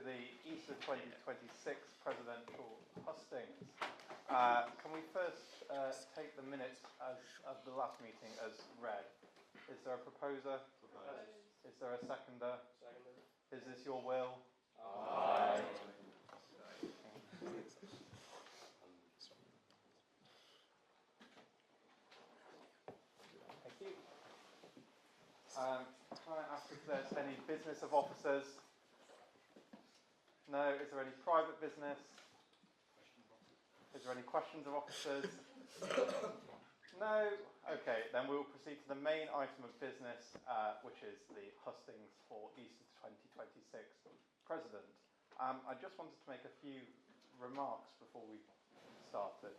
the Easter 2026 presidential hustings. Can we first take the minutes of the last meeting as read? Is there a proposer? Proposed. Is there a seconder? Seconded. Is this your will? Aye. Thank you. Can I ask if there's any business of officers? No. Is there any private business? Is there any questions of officers? No? Okay, then we will proceed to the main item of business, which is the hustings for Easter 2026 President. I just wanted to make a few remarks before we started.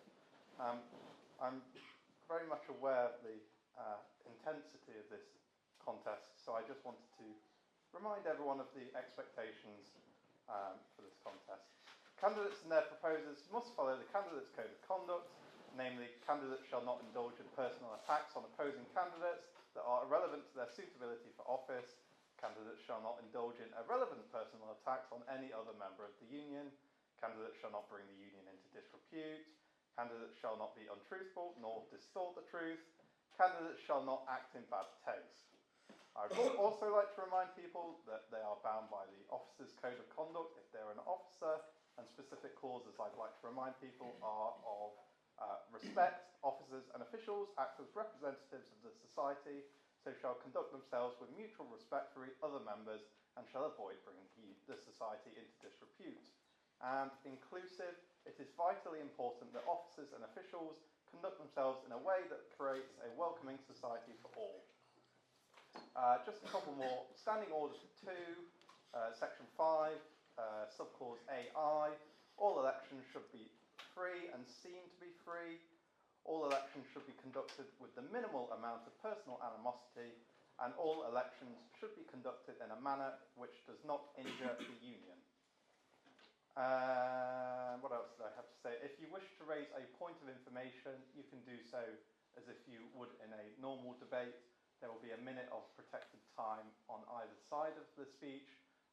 I'm very much aware of the intensity of this contest, so I just wanted to remind everyone of the expectations for this contest. Candidates and their proposers must follow the candidates' code of conduct, namely, candidates shall not indulge in personal attacks on opposing candidates that are irrelevant to their suitability for office. Candidates shall not indulge in irrelevant personal attacks on any other member of the union. Candidates shall not bring the union into disrepute. Candidates shall not be untruthful nor distort the truth. Candidates shall not act in bad taste. I would also like to remind people that they are bound by the officer's code of conduct if they're an officer, and specific clauses I'd like to remind people are of respect. Officers and officials act as representatives of the society, so shall conduct themselves with mutual respect for other members and shall avoid bringing the society into disrepute. And inclusive, it is vitally important that officers and officials conduct themselves in a way that creates a welcoming society for all. Just a couple more. Standing Orders 2, Section 5, Subclause AI. All elections should be free and seem to be free. All elections should be conducted with the minimal amount of personal animosity, and all elections should be conducted in a manner which does not injure the union. What else did I have to say? If you wish to raise a point of information, you can do so as if you would in a normal debate. There will be a minute of protected time on either side of the speech,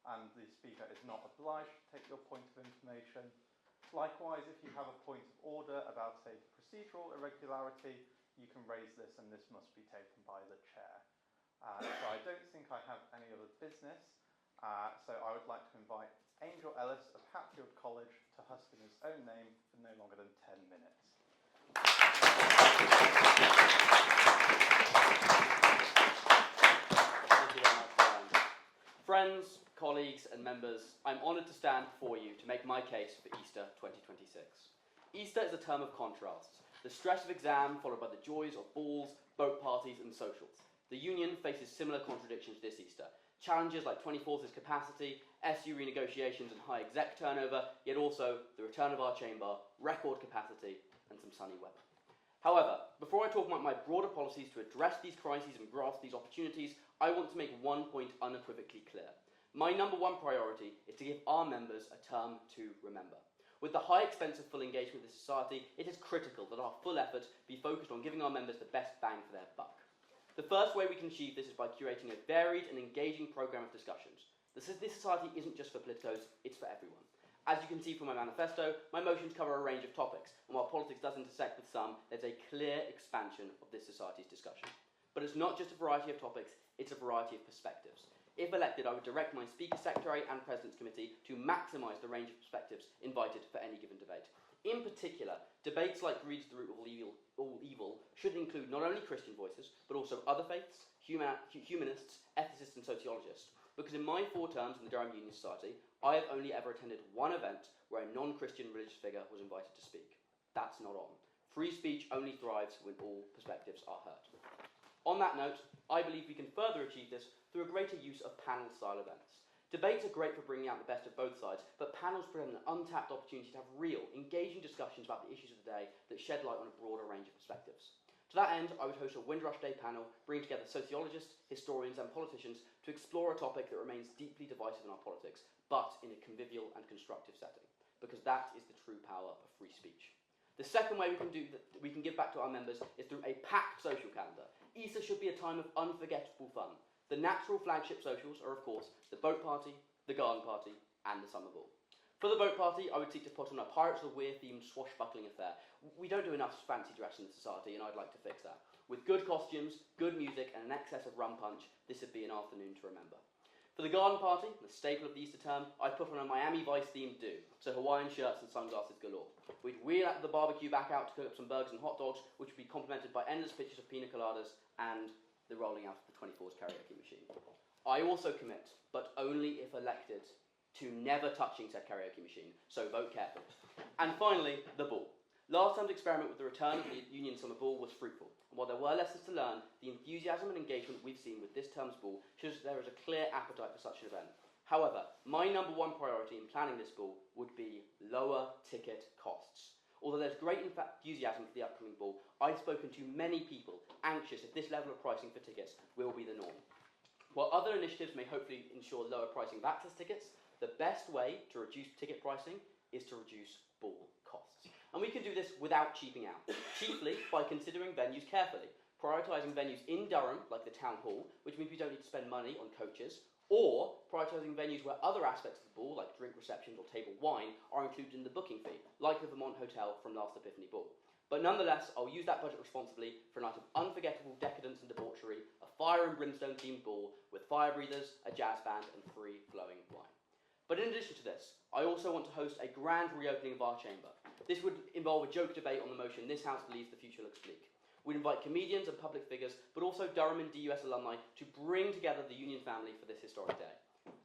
and the speaker is not obliged to take your point of information. Likewise, if you have a point of order about a procedural irregularity, you can raise this, and this must be taken by the chair. So I don't think I have any other business, so I would like to invite Angel Ellis of Hatfield College to hust in his own name for no longer than 10 minutes. Thank you very much, Brian. Friends, colleagues and members, I'm honoured to stand before you to make my case for Easter 2026. Easter is a term of contrasts. The stress of exam followed by the joys of balls, boat parties and socials. The union faces similar contradictions this Easter. Challenges like 2040's capacity, SU renegotiations and high exec turnover, yet also the return of our chamber, record capacity and some sunny weather. However, before I talk about my broader policies to address these crises and grasp these opportunities, I want to make one point unequivocally clear. My number one priority is to give our members a term to remember. With the high expense of full engagement with the society, it is critical that our full effort be focused on giving our members the best bang for their buck. The first way we can achieve this is by curating a varied and engaging programme of discussions. This society isn't just for politicos, it's for everyone. As you can see from my manifesto, my motions cover a range of topics, and while politics does intersect with some, there's a clear expansion of this society's discussion. But it's not just a variety of topics, it's a variety of perspectives. If elected, I would direct my Speaker Secretary and President's Committee to maximise the range of perspectives invited for any given debate. In particular, debates like Greed is the root of all evil should include not only Christian voices, but also other faiths, humanists, ethicists and sociologists. Because in my 4 terms in the Durham Union Society, I have only ever attended one event where a non-Christian religious figure was invited to speak. That's not on. Free speech only thrives when all perspectives are heard. On that note, I believe we can further achieve this through a greater use of panel-style events. Debates are great for bringing out the best of both sides, but panels present an untapped opportunity to have real, engaging discussions about the issues of the day that shed light on a broader range of perspectives. To that end, I would host a Windrush Day panel bringing together sociologists, historians and politicians to explore a topic that remains deeply divisive in our politics, but in a convivial and constructive setting, because that is the true power of free speech. The second way we can give back to our members is through a packed social calendar. Easter should be a time of unforgettable fun. The natural flagship socials are, of course, the boat party, the garden party, and the summer ball. For the boat party, I would seek to put on a Pirates of the Weir-themed swashbuckling affair. We don't do enough fancy dress in the society, and I'd like to fix that. With good costumes, good music, and an excess of rum punch, this would be an afternoon to remember. For the garden party, the staple of the Easter term, I'd put on a Miami Vice-themed do, so Hawaiian shirts and sunglasses galore. We'd wheel the barbecue back out to cook up some burgers and hot dogs, which would be complemented by endless pictures of pina coladas and the rolling out of the 24's karaoke machine. I also commit, but only if elected, to never touching said karaoke machine, so vote carefully. And finally, the ball. Last term's experiment with the return of the Union Summer Ball was fruitful, and while there were lessons to learn, the enthusiasm and engagement we've seen with this term's ball shows that there is a clear appetite for such an event. However, my number one priority in planning this ball would be lower ticket costs. Although there's great enthusiasm for the upcoming ball, I've spoken to many people anxious if this level of pricing for tickets will be the norm. While other initiatives may hopefully ensure lower pricing of access tickets, the best way to reduce ticket pricing is to reduce ball costs. And we can do this without cheaping out, chiefly by considering venues carefully, prioritising venues in Durham, like the Town Hall, which means we don't need to spend money on coaches, or prioritising venues where other aspects of the ball, like drink receptions or table wine, are included in the booking fee, like the Vermont Hotel from last Epiphany Ball. But nonetheless, I'll use that budget responsibly for a night of unforgettable decadence and debauchery, a fire and brimstone themed ball with fire breathers, a jazz band, and free flowing wine. But in addition to this, I also want to host a grand reopening of our chamber. This would involve a joke debate on the motion "This House believes the future looks bleak." We'd invite comedians and public figures, but also Durham and DUS alumni to bring together the Union family for this historic day.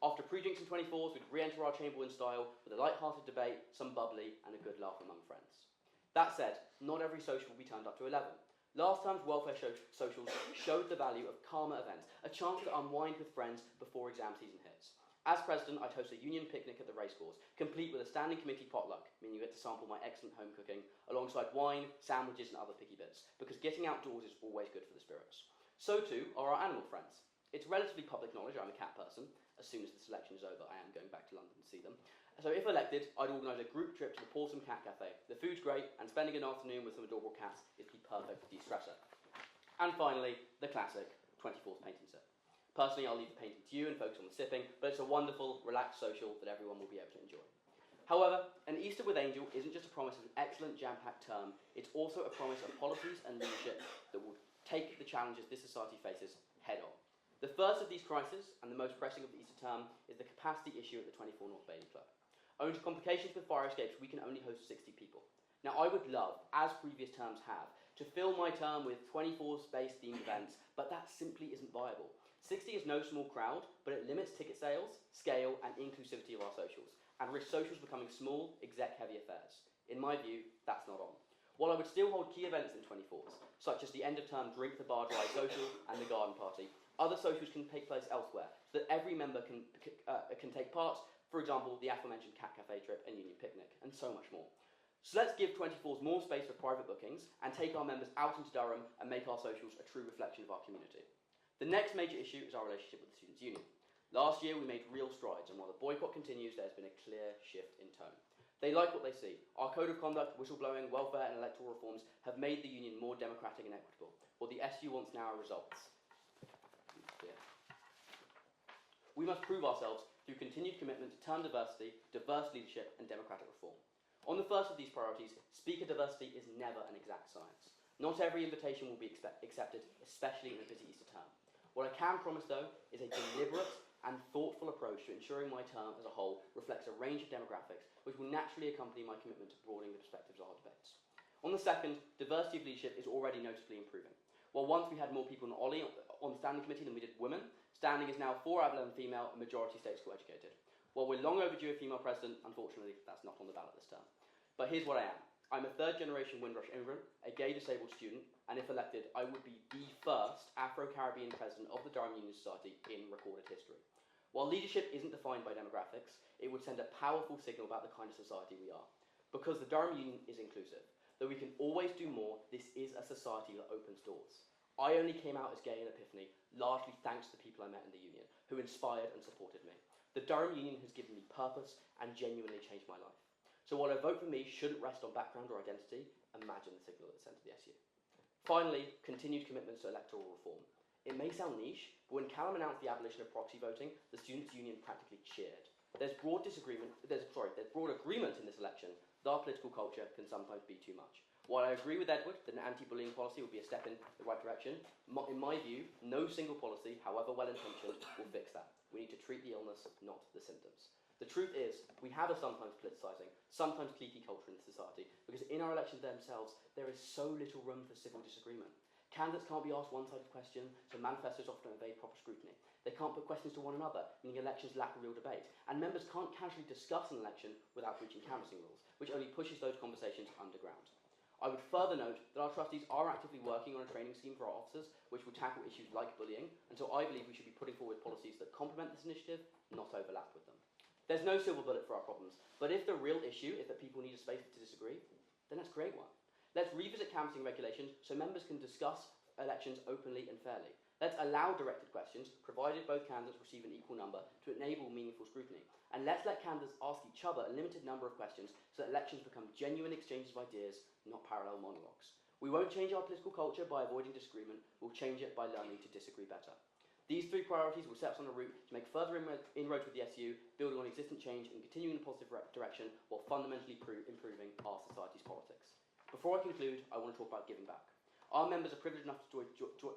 After pre-drinks and 24s, we'd re-enter our chamber in style with a light-hearted debate, some bubbly, and a good laugh among friends. That said, not every social will be turned up to 11. Last term's welfare socials showed the value of calmer events, a chance to unwind with friends before exam season hits. As president, I'd host a union picnic at the racecourse, complete with a standing committee potluck, meaning you get to sample my excellent home cooking, alongside wine, sandwiches, and other picky bits, because getting outdoors is always good for the spirits. So too are our animal friends. It's relatively public knowledge I'm a cat person. As soon as the selection is over, I am going back to London to see them. So if elected, I'd organise a group trip to the Pawsome Cat Cafe. The food's great, and spending an afternoon with some adorable cats is the perfect de-stressor. And finally, the classic 24th painting sip. Personally, I'll leave the painting to you and focus on the sipping, but it's a wonderful, relaxed social that everyone will be able to enjoy. However, an Easter with Angel isn't just a promise of an excellent jam-packed term, it's also a promise of policies and leadership that will take the challenges this society faces head on. The first of these crises, and the most pressing of the Easter term, is the capacity issue at the 24 North Bailey Club. Owing to complications with fire escapes, we can only host 60 people. Now, I would love, as previous terms have, to fill my term with 24 space-themed events, but that simply isn't viable. 60 is no small crowd, but it limits ticket sales, scale, and inclusivity of our socials, and risks socials becoming small, exec-heavy affairs. In my view, that's not on. While I would still hold key events in 24s, such as the end-of-term Drink the Bar Dry social and the garden party, other socials can take place elsewhere, so that every member can take part, for example, the aforementioned Cat Cafe trip and Union Picnic, and so much more. So let's give 24s more space for private bookings, and take our members out into Durham and make our socials a true reflection of our community. The next major issue is our relationship with the Students' Union. Last year we made real strides, and while the boycott continues, there has been a clear shift in tone. They like what they see. Our code of conduct, whistleblowing, welfare and electoral reforms have made the union more democratic and equitable. What the SU wants now are results. We must prove ourselves through continued commitment to term diversity, diverse leadership and democratic reform. On the first of these priorities, speaker diversity is never an exact science. Not every invitation will be accepted, especially in a busy Easter term. What I can promise, though, is a deliberate and thoughtful approach to ensuring my term as a whole reflects a range of demographics which will naturally accompany my commitment to broadening the perspectives of our debates. On the second, diversity of leadership is already noticeably improving. While once we had more people on Ollie on the standing committee than we did women, standing is now 4 out of 11 female and majority state school educated. While we're long overdue a female president, unfortunately that's not on the ballot this term. But here's what I am. I'm a third-generation Windrush immigrant, a gay disabled student, and if elected, I would be the first Afro-Caribbean president of the Durham Union Society in recorded history. While leadership isn't defined by demographics, it would send a powerful signal about the kind of society we are. Because the Durham Union is inclusive. Though we can always do more, this is a society that opens doors. I only came out as gay in Epiphany, largely thanks to the people I met in the union, who inspired and supported me. The Durham Union has given me purpose and genuinely changed my life. So while a vote for me shouldn't rest on background or identity, imagine the signal it's sent to the SU. Finally, continued commitments to electoral reform. It may sound niche, but when Callum announced the abolition of proxy voting, the Students' Union practically cheered. There's broad agreement in this election that our political culture can sometimes be too much. While I agree with Edward that an anti-bullying policy would be a step in the right direction, in my view, no single policy, however well-intentioned, will fix that. We need to treat the illness, not the symptoms. The truth is, we have a sometimes politicising, sometimes cliquey culture in society, because in our elections themselves, there is so little room for civil disagreement. Candidates can't be asked one-sided questions, so manifestos often evade proper scrutiny. They can't put questions to one another, meaning elections lack a real debate. And members can't casually discuss an election without breaching canvassing rules, which only pushes those conversations underground. I would further note that our trustees are actively working on a training scheme for our officers, which will tackle issues like bullying, and so I believe we should be putting forward policies that complement this initiative, not overlap with them. There's no silver bullet for our problems, but if the real issue is that people need a space to disagree, then let's create one. Let's revisit canvassing regulations so members can discuss elections openly and fairly. Let's allow directed questions, provided both candidates receive an equal number, to enable meaningful scrutiny. And let's let candidates ask each other a limited number of questions so that elections become genuine exchanges of ideas, not parallel monologues. We won't change our political culture by avoiding disagreement, we'll change it by learning to disagree better. These three priorities will set us on a route to make further inroads with the SU, building on existing change and continuing in a positive direction while fundamentally improving our society's politics. Before I conclude, I want to talk about giving back. Our members are privileged enough to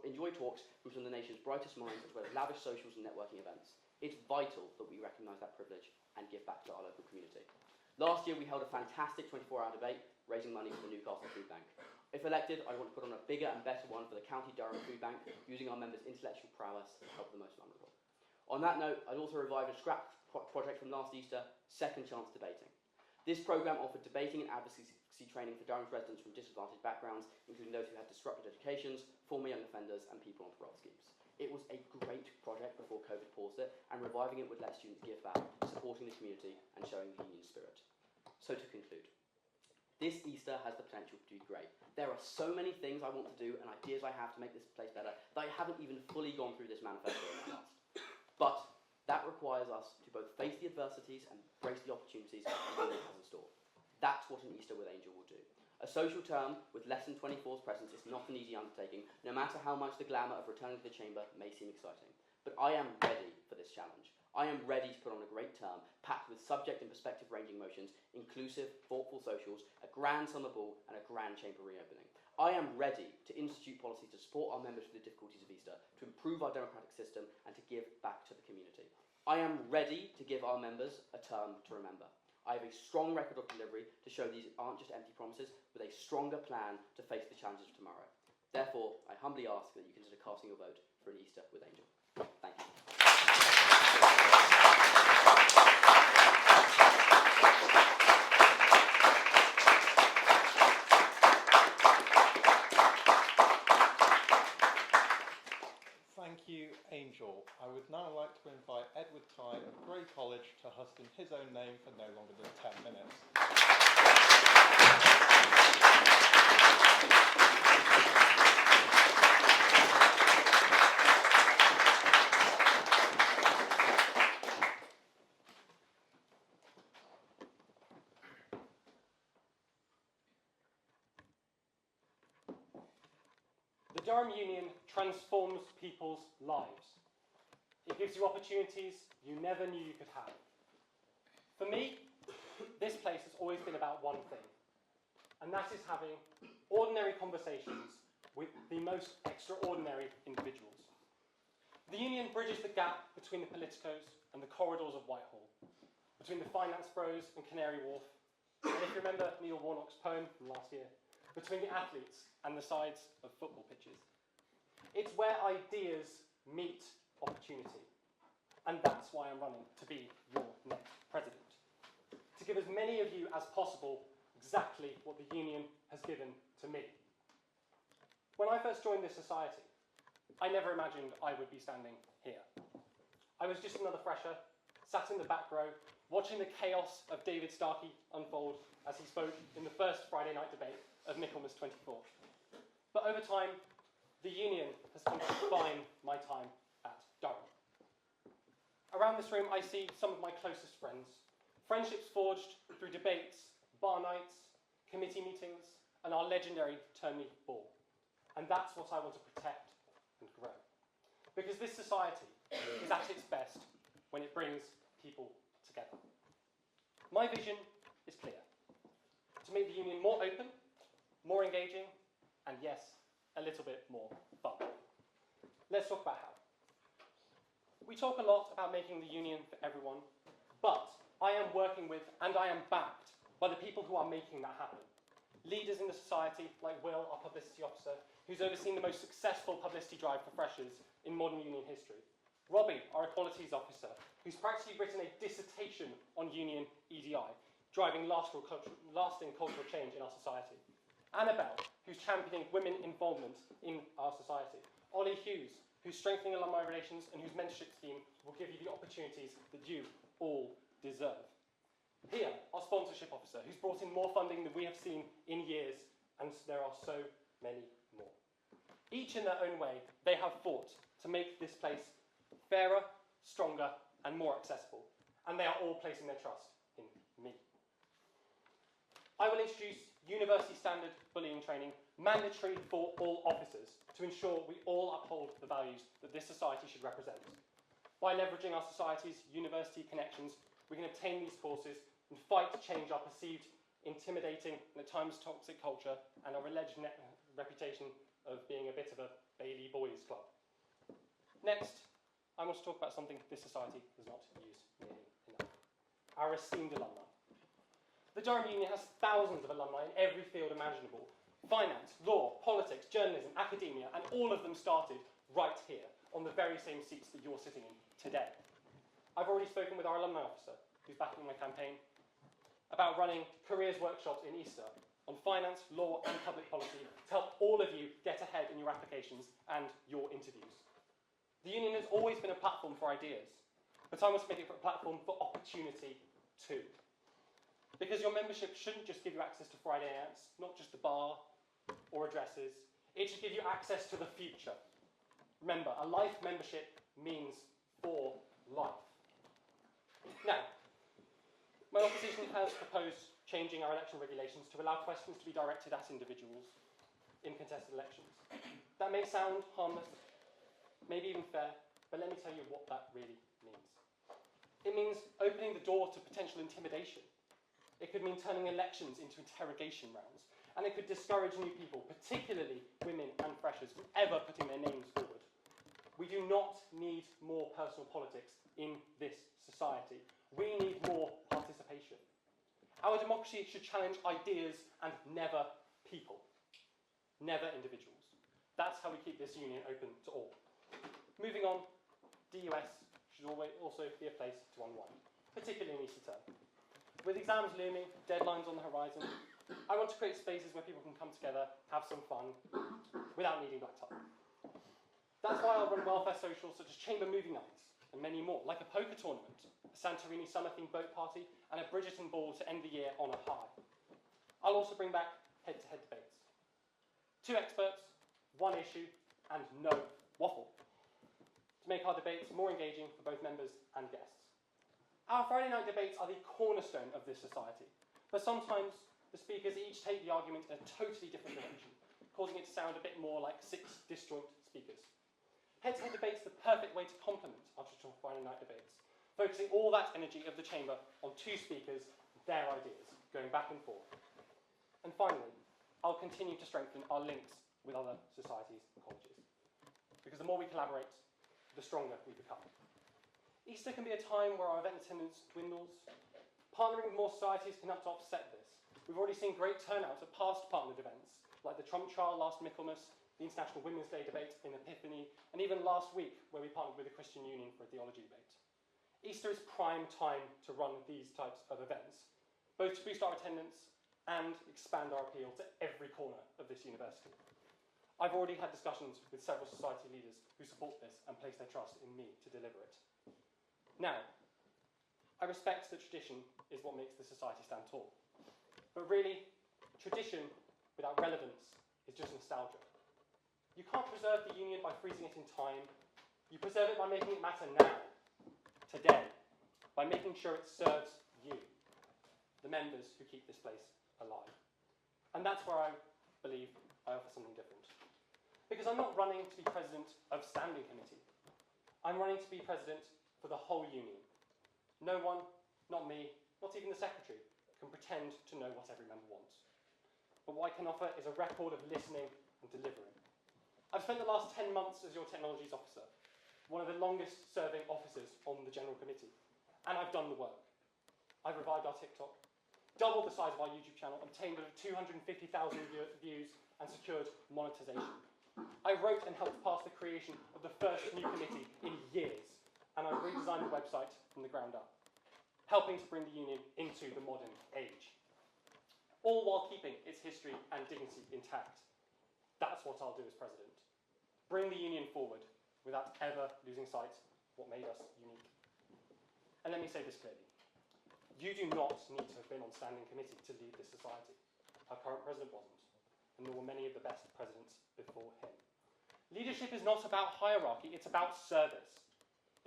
enjoy talks from some of the nation's brightest minds, as well as lavish socials and networking events. It's vital that we recognise that privilege and give back to our local community. Last year, we held a fantastic 24-hour debate, raising money for the Newcastle Food Bank. If elected, I want to put on a bigger and better one for the County Durham Food Bank, using our members' intellectual prowess to help the most vulnerable. On that note, I'd also revive a scrap project from last Easter, Second Chance Debating. This programme offered debating and advocacy training for Durham's residents from disadvantaged backgrounds, including those who had disrupted educations, former young offenders, and people on parole schemes. It was a great project before COVID paused it, and reviving it would let students give back, supporting the community and showing the union spirit. So to conclude, this Easter has the potential to be great. There are so many things I want to do and ideas I have to make this place better that I haven't even fully gone through this manifesto in my past. But that requires us to both face the adversities and embrace the opportunities that the has in store. That's what an Easter with Angel will do. A social term with less than 24's presence is not an easy undertaking, no matter how much the glamour of returning to the chamber may seem exciting. But I am ready for this challenge. I am ready to put on a great term, packed with subject and perspective-ranging motions, inclusive, thoughtful socials, a grand summer ball, and a grand chamber reopening. I am ready to institute policies to support our members through the difficulties of Easter, to improve our democratic system, and to give back to the community. I am ready to give our members a term to remember. I have a strong record of delivery to show these aren't just empty promises, with a stronger plan to face the challenges of tomorrow. Therefore, I humbly ask that you consider casting your vote for an Easter with Angel. Thank you. Thank you, Angel. I would now like to invite Edward Tye of Grey College to host in his own name for no longer than 10 minutes. The Durham Union transforms people's lives. It gives you opportunities you never knew you could have. For me, this place has always been about one thing, and that is having ordinary conversations with the most extraordinary individuals. The Union bridges the gap between the politicos and the corridors of Whitehall, between the finance bros and Canary Wharf, and if you remember Neil Warnock's poem from last year, between the athletes and the sides of football pitches. It's where ideas meet opportunity. And that's why I'm running to be your next president. To give as many of you as possible exactly what the union has given to me. When I first joined this society, I never imagined I would be standing here. I was just another fresher, sat in the back row, watching the chaos of David Starkey unfold as he spoke in the first Friday night debate of Michaelmas 24. But over time, the union has come to define my time at Durham. Around this room, I see some of my closest friends. Friendships forged through debates, bar nights, committee meetings, and our legendary Turnley Ball. And that's what I want to protect and grow. Because this society is at its best when it brings people together. My vision is clear: to make the union more open, more engaging, and yes, a little bit more fun. Let's talk about how. We talk a lot about making the union for everyone, but I am working with and I am backed by the people who are making that happen. Leaders in the society, like Will, our publicity officer, who's overseen the most successful publicity drive for freshers in modern union history. Robbie, our equalities officer, who's practically written a dissertation on union EDI, driving lasting cultural change in our society. Annabelle, who's championing women involvement in our society. Ollie Hughes, who's strengthening alumni relations and whose mentorship scheme will give you the opportunities that you all deserve. Here, our sponsorship officer, who's brought in more funding than we have seen in years, and there are so many more. Each in their own way, they have fought to make this place fairer, stronger, and more accessible, and they are all placing their trust in me. I will introduce university standard bullying training, mandatory for all officers, to ensure we all uphold the values that this society should represent. By leveraging our society's university connections, we can obtain these courses and fight to change our perceived intimidating and at times toxic culture and our alleged reputation of being a bit of a Bailey Boys club. Next, I want to talk about something this society does not use nearly enough: our esteemed alumni. The Durham Union has thousands of alumni in every field imaginable: finance, law, politics, journalism, academia, and all of them started right here, on the very same seats that you're sitting in today. I've already spoken with our alumni officer, who's backing my campaign, about running careers workshops in Easter on finance, law, and public policy to help all of you get ahead in your applications and your interviews. The union has always been a platform for ideas, but I want to make it a platform for opportunity too. Because your membership shouldn't just give you access to Friday nights, not just the bar or addresses. It should give you access to the future. Remember, a life membership means for life. Now, my opposition has proposed changing our election regulations to allow questions to be directed at individuals in contested elections. That may sound harmless, maybe even fair, but let me tell you what that really means. It means opening the door to potential intimidation. It could mean turning elections into interrogation rounds, and it could discourage new people, particularly women and freshers, from ever putting their names forward. We do not need more personal politics in this society. We need more participation. Our democracy should challenge ideas and never people, never individuals. That's how we keep this union open to all. Moving on, DUS should also be a place to unwind, particularly in Easter term. With exams looming, deadlines on the horizon, I want to create spaces where people can come together, have some fun, without needing black tie. That's why I'll run welfare socials such as chamber movie nights and many more, like a poker tournament, a Santorini summer-themed boat party, and a Bridgerton ball to end the year on a high. I'll also bring back head-to-head debates. 2 experts, 1 issue, and no waffle, to make our debates more engaging for both members and guests. Our Friday night debates are the cornerstone of this society, but sometimes the speakers each take the argument in a totally different direction, causing it to sound a bit more like 6 disjoint speakers. Head-to-head debates are the perfect way to complement our traditional Friday night debates, focusing all that energy of the chamber on 2 speakers, their ideas, going back and forth. And finally, I'll continue to strengthen our links with other societies and colleges, because the more we collaborate, the stronger we become. Easter can be a time where our event attendance dwindles. Partnering with more societies can help to offset this. We've already seen great turnout at past partnered events, like the Trump trial last Michaelmas, the International Women's Day debate in Epiphany, and even last week, where we partnered with the Christian Union for a theology debate. Easter is prime time to run these types of events, both to boost our attendance and expand our appeal to every corner of this university. I've already had discussions with several society leaders who support this and place their trust in me to deliver it. Now, I respect that tradition is what makes the society stand tall. But really, tradition without relevance is just nostalgia. You can't preserve the union by freezing it in time. You preserve it by making it matter now, today, by making sure it serves you, the members who keep this place alive. And that's where I believe I offer something different. Because I'm not running to be president of standing committee. I'm running to be president for the whole union. No one, not me, not even the secretary, can pretend to know what every member wants. But what I can offer is a record of listening and delivering. I've spent the last 10 months as your technologies officer, one of the longest serving officers on the General Committee, and I've done the work. I've revived our TikTok, doubled the size of our YouTube channel, obtained over 250,000 views, and secured monetization. I wrote and helped pass the creation of the first new committee in years, and I've redesigned the website from the ground up, helping to bring the union into the modern age, all while keeping its history and dignity intact. That's what I'll do as president. Bring the union forward without ever losing sight of what made us unique. And let me say this clearly. You do not need to have been on standing committee to lead this society. Our current president wasn't, and nor were many of the best presidents before him. Leadership is not about hierarchy, it's about service.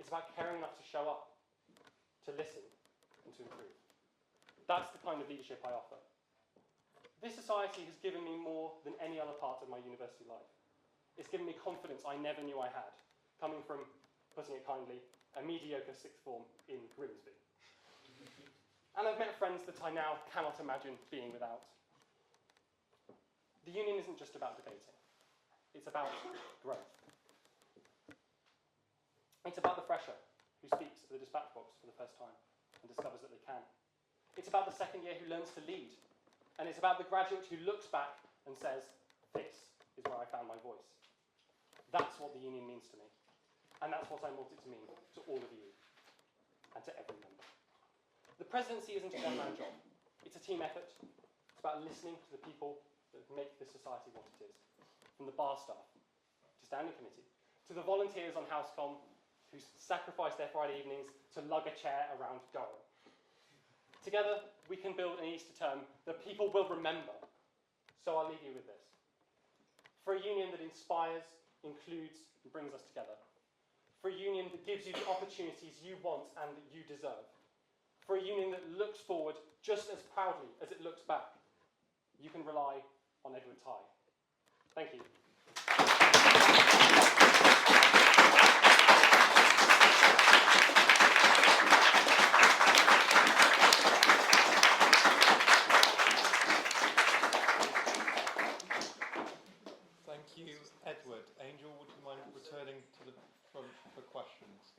It's about caring enough to show up, to listen, and to improve. That's the kind of leadership I offer. This society has given me more than any other part of my university life. It's given me confidence I never knew I had, coming from, putting it kindly, a mediocre sixth form in Grimsby. And I've met friends that I now cannot imagine being without. The union isn't just about debating. It's about growth. It's about the fresher who speaks to the dispatch box for the first time and discovers that they can. It's about the second year who learns to lead. And it's about the graduate who looks back and says, this is where I found my voice. That's what the union means to me. And that's what I want it to mean to all of you and to every member. The presidency isn't a one-man job. It's a team effort. It's about listening to the people that make this society what it is. From the bar staff to standing committee, to the volunteers on Housecom who sacrifice their Friday evenings to lug a chair around Durham. Together, we can build an Easter term that people will remember. So I'll leave you with this. For a union that inspires, includes, and brings us together. For a union that gives you the opportunities you want and that you deserve. For a union that looks forward just as proudly as it looks back. You can rely on Edward Tye. Thank you. Thank you, Edward. Angel, would you mind returning to the front for questions?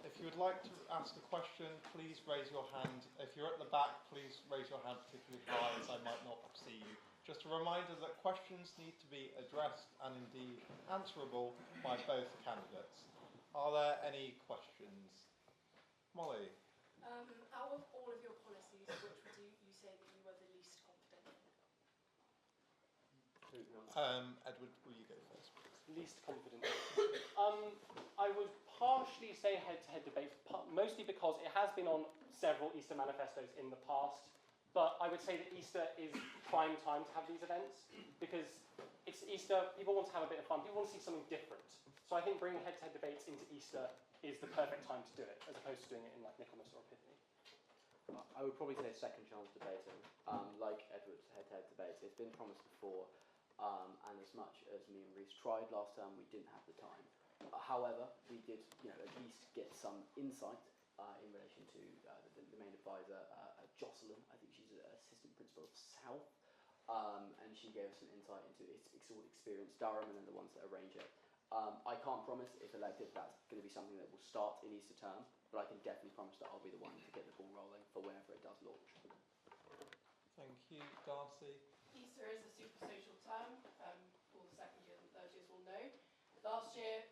If you would like to ask a question, please raise your hand. If you're at the back, please raise your hand particularly high, as I might not see you. Just a reminder that questions need to be addressed and indeed answerable by both candidates. Are there any questions? Molly? Out of all of your policies, which would you say that you were the least confident in? Edward, will you go first? Least confident. I would partially say head-to-head debates, mostly because it has been on several Easter manifestos in the past, but I would say that Easter is prime time to have these events, because it's Easter, people want to have a bit of fun, people want to see something different. So I think bringing head-to-head debates into Easter is the perfect time to do it, as opposed to doing it in like Michaelmas or Epiphany. I would probably say second chance debating. Like Edward's head-to-head debates, it's been promised before, and as much as me and Reece tried last term, we didn't have the time. However, we did, at least get some insight in relation to the main advisor, Jocelyn. I think she's an assistant principal of South, and she gave us some insight into its sort of experience, Durham, and then the ones that arrange it. I can't promise, if elected, that's going to be something that will start in Easter term, but I can definitely promise that I'll be the one to get the ball rolling for whenever it does launch. Thank you, Darcy. Easter is a super social term. All the second years and third years will know. Last year,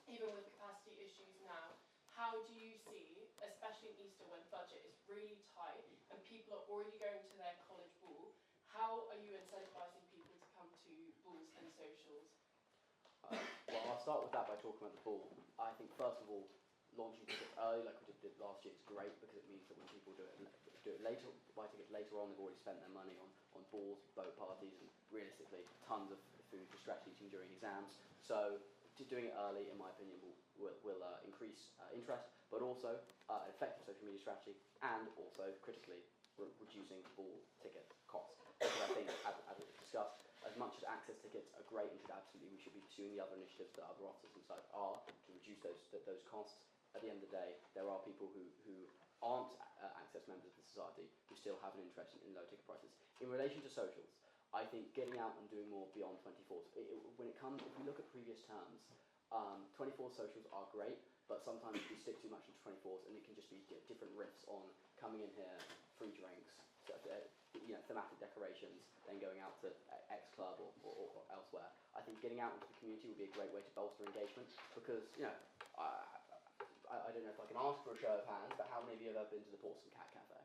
even with capacity issues now, how do you see, especially in Easter when budget is really tight and people are already going to their college ball, how are you incentivising people to come to balls and socials? Well, I'll start with that by talking about the ball. I think, first of all, launching tickets early, like we did last year, is great because it means that when people do it later, buy tickets later on, they've already spent their money on balls, boat parties, and realistically, tons of food for stretch eating during exams. So, doing it early, in my opinion, will increase interest, but also an effective social media strategy, and also, critically, reducing ball ticket costs. Because I think, as we discussed, as much as access tickets are great and we should be pursuing the other initiatives that other officers and such are to reduce those costs, at the end of the day, there are people who aren't access members of the society who still have an interest in low ticket prices. In relation to socials, I think getting out and doing more beyond 24s, when it comes, if we look at previous terms, 24 socials are great, but sometimes we stick too much into 24s and it can just be different riffs on coming in here, free drinks, thematic decorations, then going out to X club or elsewhere. I think getting out into the community would be a great way to bolster engagement because, I don't know if I can ask for a show of hands, but how many of you have ever been to the Portsmouth Cat Cafe?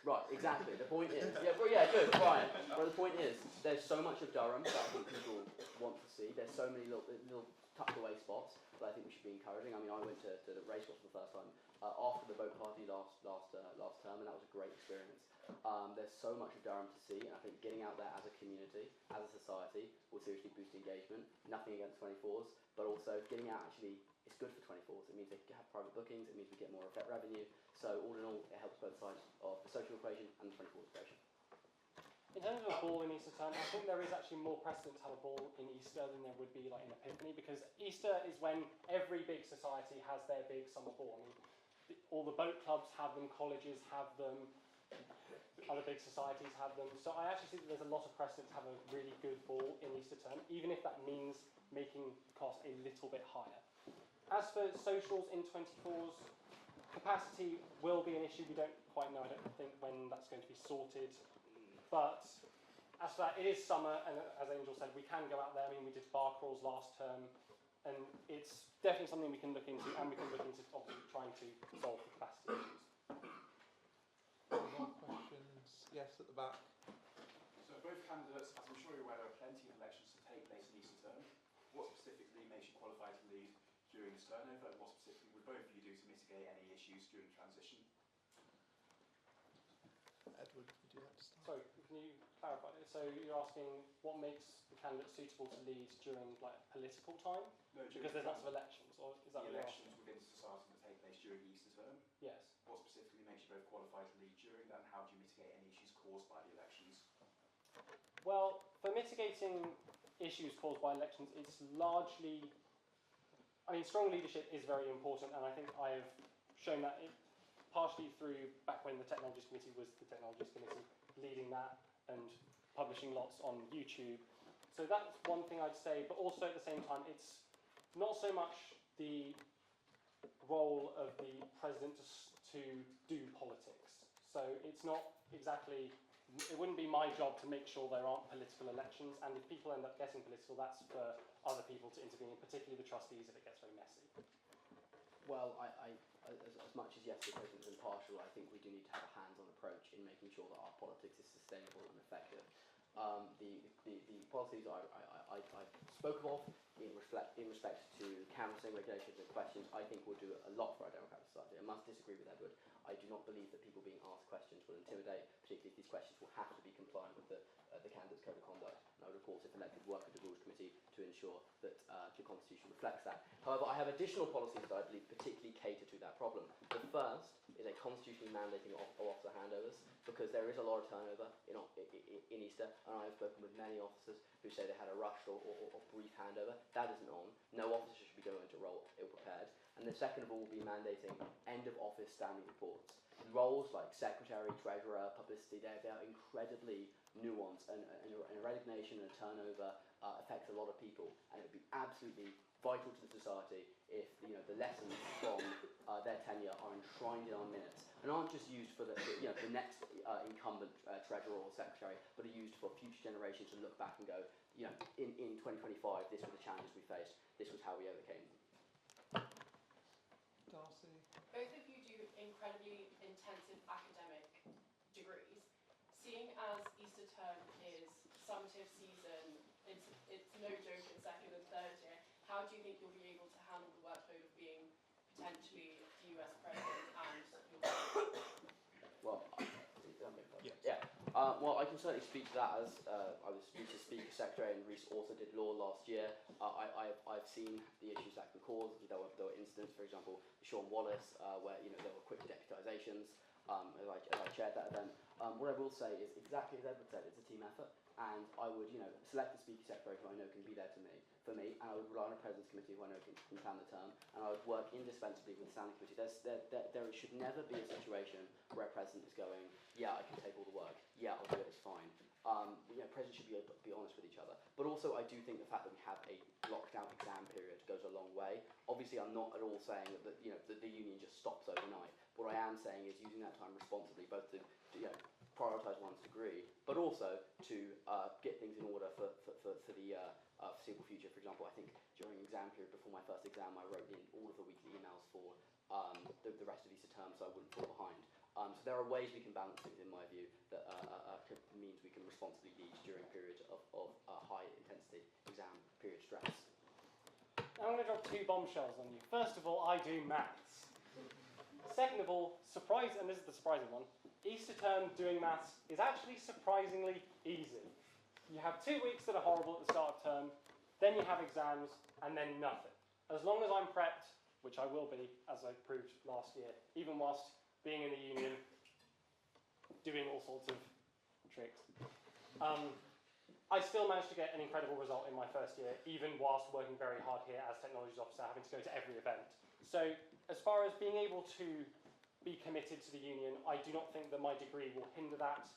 Right, exactly. The point is, good, Brian. Well, the point is, there's so much of Durham that I think people want to see. There's so many little tucked away spots that I think we should be encouraging. I mean, I went to the racecourse for the first time after the boat party last term, and that was a great experience. There's so much of Durham to see, and I think getting out there as a community, as a society, will seriously boost engagement. Nothing against 24s, but also getting out actually is good for 24s. It means they have private bookings, it means we get more effect revenue. So all in all, it helps both sides of the social equation and the 24 equation. In terms of a ball in Easter term, I think there is actually more precedent to have a ball in Easter than there would be like in Epiphany, because Easter is when every big society has their big summer ball. I mean, all the boat clubs have them, colleges have them, other big societies have them. So I actually think that there's a lot of precedent to have a really good ball in Easter term, even if that means making costs a little bit higher. As for socials in 24s, capacity will be an issue. We don't quite know, I don't think, when that's going to be sorted. But as for that, it is summer, and as Angel said, we can go out there. I mean, we did bar crawls last term, and it's definitely something we can look into, and we can look into obviously trying to solve the capacity issues. More questions? Yes, at the back. So both candidates, as I'm sure you're aware, there are plenty of elections to take place in Easter term. What specifically makes you qualify to lead during this turnover, and what specifically would both of you do to mitigate any issues during transition? Edward, would you like to start? Sorry, can you clarify this? So you're asking what makes the candidate suitable to lead during like political time? No, Because there's lots of elections, or is that the what you're elections asking? within society that take place during Easter term. Yes. What specifically makes you both qualified to lead during that, and how do you mitigate any issues caused by the elections? Well, for mitigating issues caused by elections, it's largely, I mean, strong leadership is very important, and I think I've shown that partially through back when the Technologies Committee was the Technologies Committee, leading that and publishing lots on YouTube. So that's one thing I'd say, but also at the same time, it's not so much the role of the president to do politics. So it's not exactly, it wouldn't be my job to make sure there aren't political elections, and if people end up getting political, that's for other people to intervene, particularly the trustees if it gets very messy. Well, as much as yes, the president is impartial, I think we do need to have a hands-on approach in making sure that our politics is sustainable and effective. The policies I spoke of in respect to canvassing regulations and questions, I think will do a lot for our democratic society. I must disagree with Edward. I do not believe that people being asked questions will intimidate, particularly if these questions will have to be compliant with the candidate's code of conduct. And I would, of course, if elected, work with the Rules Committee to ensure that the Constitution reflects that. However, I have additional policies that I believe particularly cater to that problem. The first is a constitutionally mandating of officer handovers, because there is a lot of turnover in Easter, and I have spoken with many officers who say they had a rushed or brief handover. That isn't on. No officer should be going into role ill-prepared. And the second of all will be mandating end-of-office standing reports. Roles like secretary, treasurer, publicity, they are incredibly nuanced, and a resignation and a turnover affects a lot of people, and it would be absolutely vital to the society if the lessons from their tenure are enshrined in our minutes and aren't just used for the next incumbent treasurer or secretary, but are used for future generations to look back and go, in 2025, this were the challenges we faced, this was how we overcame them. Darcy? Both of you do incredibly intensive academic degrees. Seeing as Easter term is summative season, it's no joke in second and third year, how do you think you'll be able to handle the workload of being potentially the US president and your Well, Yes. well, I can certainly speak to that as I was Reece's Speaker Secretary, and Reece also did law last year. I've seen the issues that can cause. There were incidents, for example, Sean Wallace, where there were quick deputisations. as I chaired that event. What I will say is exactly as Edward said, it's a team effort, and I would, select a speaker secretary who I know can be there for me, and I would rely on a president's committee who I know can plan the term, and I would work indispensably with the standing committee. There should never be a situation where a president is going, yeah, I can take all the work, yeah, I'll do it, it's fine. Presidents should be honest with each other. But also, I do think the fact that we have a lockdown exam period goes a long way. Obviously, I'm not at all saying that the union just stops overnight. What I am saying is using that time responsibly, both to prioritise one's degree, but also to get things in order for the foreseeable future. For example, I think during exam period before my first exam, I wrote in all of the weekly emails for the rest of Easter term, so I wouldn't fall behind. So there are ways we can balance things, in my view, that means we can responsibly lead during periods of high intensity exam period stress. I'm going to drop 2 bombshells on you. First of all, I do maths. Second of all, and this is the surprising one, Easter term doing maths is actually surprisingly easy. You have 2 weeks that are horrible at the start of term, then you have exams, and then nothing. As long as I'm prepped, which I will be, as I proved last year, even whilst being in the union, doing all sorts of tricks. I still managed to get an incredible result in my first year, even whilst working very hard here as technologies officer, having to go to every event. So as far as being able to be committed to the union, I do not think that my degree will hinder that,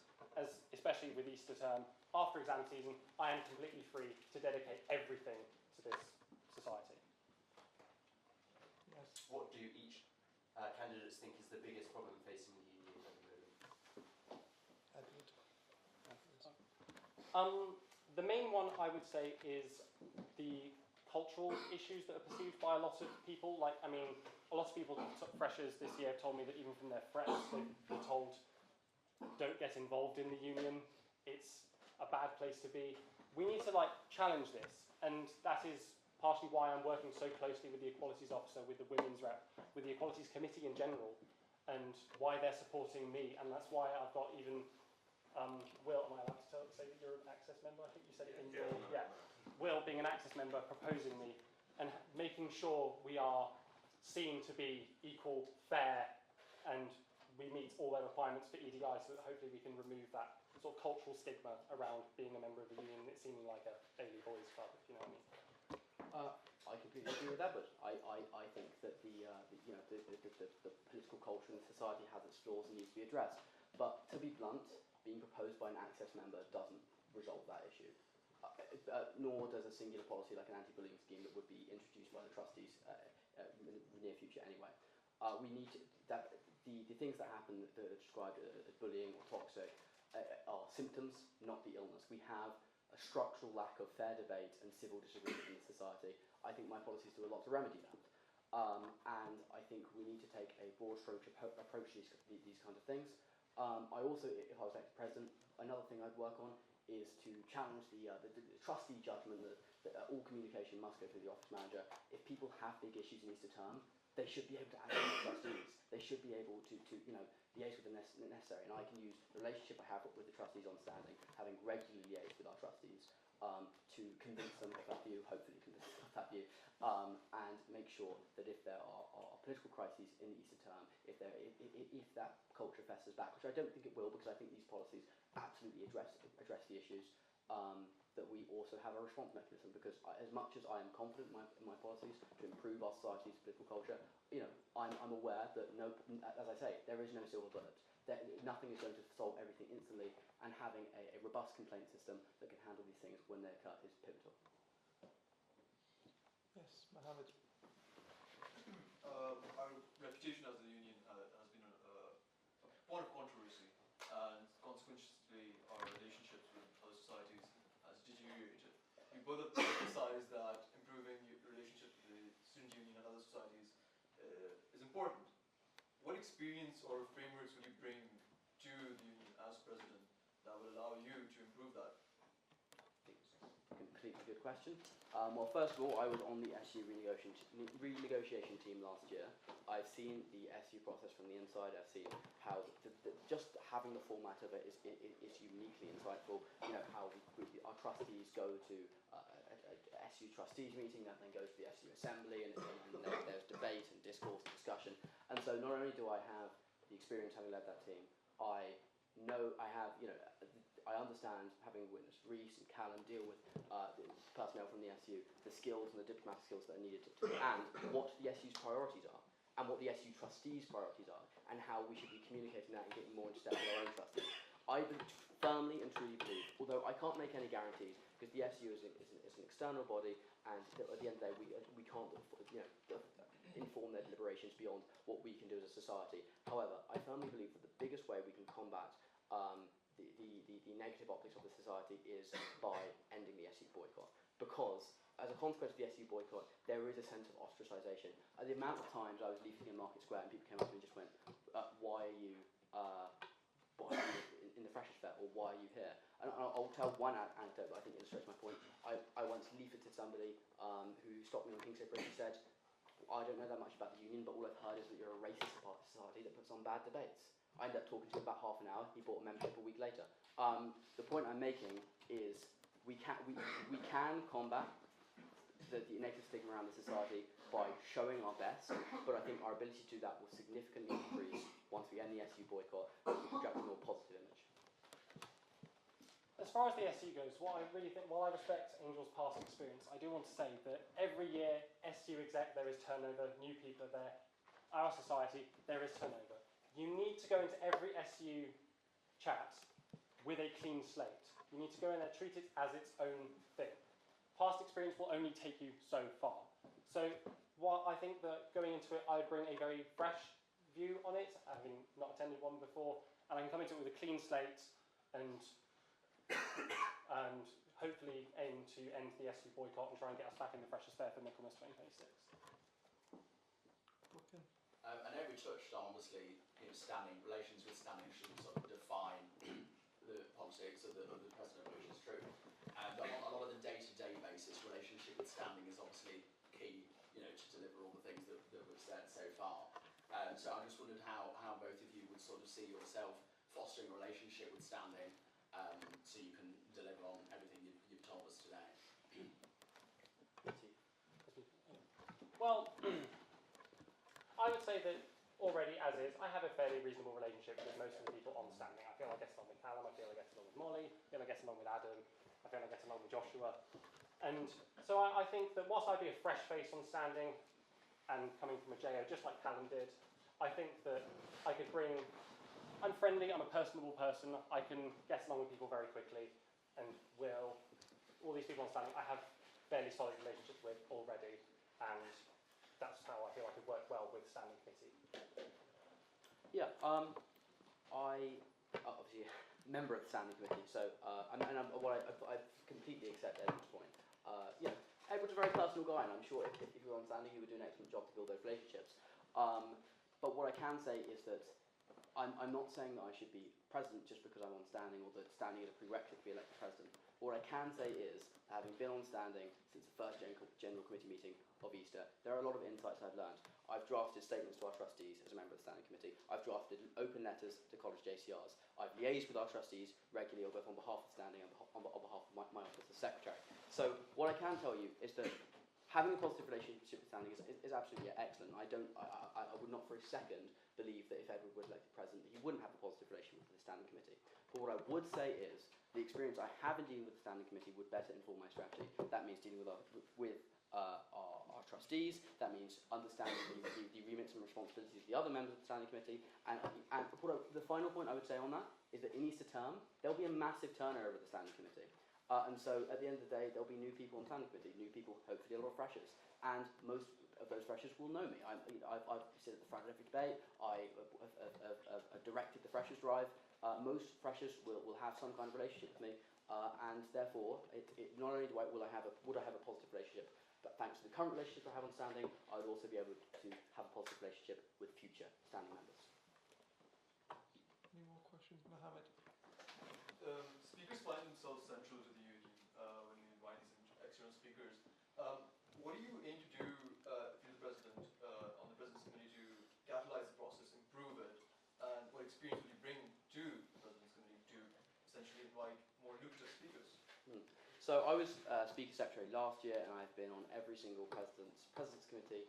especially with Easter term. After exam season, I am completely free to dedicate everything to this society. Yes. What do each candidates think is the biggest problem facing the union at the moment? Edward. The main one, I would say, is the cultural issues that are perceived by a lot of people. A lot of people, freshers this year, have told me that even from their friends, they've been told, don't get involved in the union, it's a bad place to be. We need to challenge this, and that is partially why I'm working so closely with the Equalities Officer, with the Women's Rep, with the Equalities Committee in general, and why they're supporting me, and that's why I've got even Will, am I allowed to say that you're an Access member? I think you said it in Will, being an Access member, proposing me, and making sure we are seen to be equal, fair, and we meet all their requirements for EDI, so that hopefully we can remove that sort of cultural stigma around being a member of the union and it seeming like a daily boys club, if you know what I mean. I completely agree with Edward. I think that the political culture in society has its flaws and needs to be addressed. But to be blunt, being proposed by an Access member doesn't resolve that issue. Nor does a singular policy like an anti-bullying scheme that would be introduced by the trustees in the near future anyway. We need to, the things that happen that are described as bullying or toxic are symptoms, not the illness. We have a structural lack of fair debate and civil disagreement in the society. I think my policies do a lot to remedy that. And I think we need to take a broad approach to these kinds of things. I also, if I was elected president, another thing I'd work on is to challenge the trustee judgment that all communication must go through the office manager. If people have big issues in Easter term, they should be able to access the trustees. They should be able to liaise with them necessary. And I can use the relationship I have with the trustees on standing, having regularly liaised with our trustees, to convince them of that view, hopefully convince them of that view, and make sure that if there are political crises in the Easter term, if that culture festers back, which I don't think it will, because I think these policies absolutely address the issues, that we also have a response mechanism, because as much as I am confident in my policies to improve our society's political culture, I'm aware that as I say, there is no silver bullet. Nothing is going to solve everything instantly, and having a robust complaint system that can handle these things when they occur is pivotal. Yes, Mohammed. Our reputation as a union has been a point of controversy, and consequently our relationships with other societies has deteriorated. We both have emphasized that improving your relationship with the student union and other societies is important. What experience or frameworks will you bring to the union as president that will allow you to improve that? Completely good question. Well, first of all, I was on the SU renegotiation team last year. I've seen the SU process from the inside. I've seen how just having the format of it is uniquely insightful. How our trustees go to a SU trustees meeting, that then goes to the SU assembly, and there's debate and discourse and discussion. And so not only do I have the experience having led that team, I know I have, I understand, having witnessed Reece and Callum deal with the personnel from the SU, the skills and the diplomatic skills that are needed, and what the SU's priorities are, and what the SU trustees' priorities are, and how we should be communicating that and getting more into step with our own trustees. I firmly and truly believe, although I can't make any guarantees, because the SU is an external body, and at the end of the day, we can't inform their deliberations beyond what we can do as a society. However, I firmly believe that the biggest way we can combat the negative optics of the society is by ending the SU boycott. Because, as a consequence of the SU boycott, there is a sense of ostracisation. The amount of times I was leafing in Market Square and people came up to me and just went, why are you in the Freshers' Fair, or why are you here? And I'll tell one anecdote that I think illustrates my point. I once leafleted somebody who stopped me on Kingshead Bridge and said, I don't know that much about the union, but all I've heard is that you're a racist society that puts on bad debates. I ended up talking to him about half an hour. He bought a membership a week later. The point I'm making is we can combat the negative stigma around the society by showing our best, but I think our ability to do that will significantly increase once we end the SU boycott and project a more positive image. As far as the SU goes, what I really think, while I respect Angel's past experience, I do want to say that every year, SU exec, there is turnover, new people are there. Our society, there is turnover. You need to go into every SU chat with a clean slate. You need to go in there, treat it as its own thing. Past experience will only take you so far. So while I think that going into it, I bring a very fresh view on it, having not attended one before, and I can come into it with a clean slate and hopefully aim to end the SU boycott and try and get us back in the Freshers' Fair for Michaelmas 2026. I know we touched on, obviously, standing, relations with standing shouldn't sort of define the politics of the president, which is true. But on a lot of the day-to-day basis, relationship with standing is obviously key, to deliver all the things that we've said so far. So I just wondered how both of you would sort of see yourself fostering a relationship with standing, so you can deliver on everything you've told us today. Well, I would say that already, as is, I have a fairly reasonable relationship with most of the people on standing. I feel I get along with Callum, I feel I get along with Molly, I feel I get along with Adam, I feel I get along with Joshua. And so I think that whilst I'd be a fresh face on standing and coming from a JO, just like Callum did, I think that I could bring... I'm friendly, I'm a personable person, I can get along with people very quickly, and all these people on standing, I have fairly solid relationships with already, and that's how I feel I could work well with standing committee. Yeah, I obviously a member of the standing committee, so I completely accept Edward's point. Edward's a very personal guy, and I'm sure if you were on standing, he would do an excellent job to build those relationships. But what I can say is that I'm not saying that I should be president just because I'm on standing, or that standing is a prerequisite to be elected president. What I can say is, having been on standing since the first general committee meeting of Easter, there are a lot of insights I've learned. I've drafted statements to our trustees as a member of the standing committee. I've drafted open letters to college JCRs. I've liaised with our trustees regularly, both on behalf of standing and on behalf of my office as secretary. So what I can tell you is that having a positive relationship with standing is absolutely excellent. I would not for a second believe that if Edward was elected president, he wouldn't have a positive relationship with the standing committee. But what I would say is, the experience I have in dealing with the standing committee would better inform my strategy. That means dealing with our trustees. That means understanding the remits and responsibilities of the other members of the standing committee. And the final point I would say on that is that in Easter term, there'll be a massive turnover of the standing committee. And so at the end of the day, there'll be new people on the standing committee, new people, hopefully a lot of freshers. And most of those freshers will know me. I've sit at the front of every debate. I have directed the freshers' drive. Most freshers will have some kind of relationship with me. And therefore, not only would I have a positive relationship, but thanks to the current relationship I have on standing, I would also be able to have a positive relationship with future standing members. Any more questions, Mohammed? Speakers find themselves central to the union when you invite these external speakers. What do you aim to do if you're the president on the president's committee to catalyze the process, improve it, and what experience would you bring to the president's committee to essentially invite more lucrative speakers? So I was Speaker Secretary last year, and I've been on every single President's Committee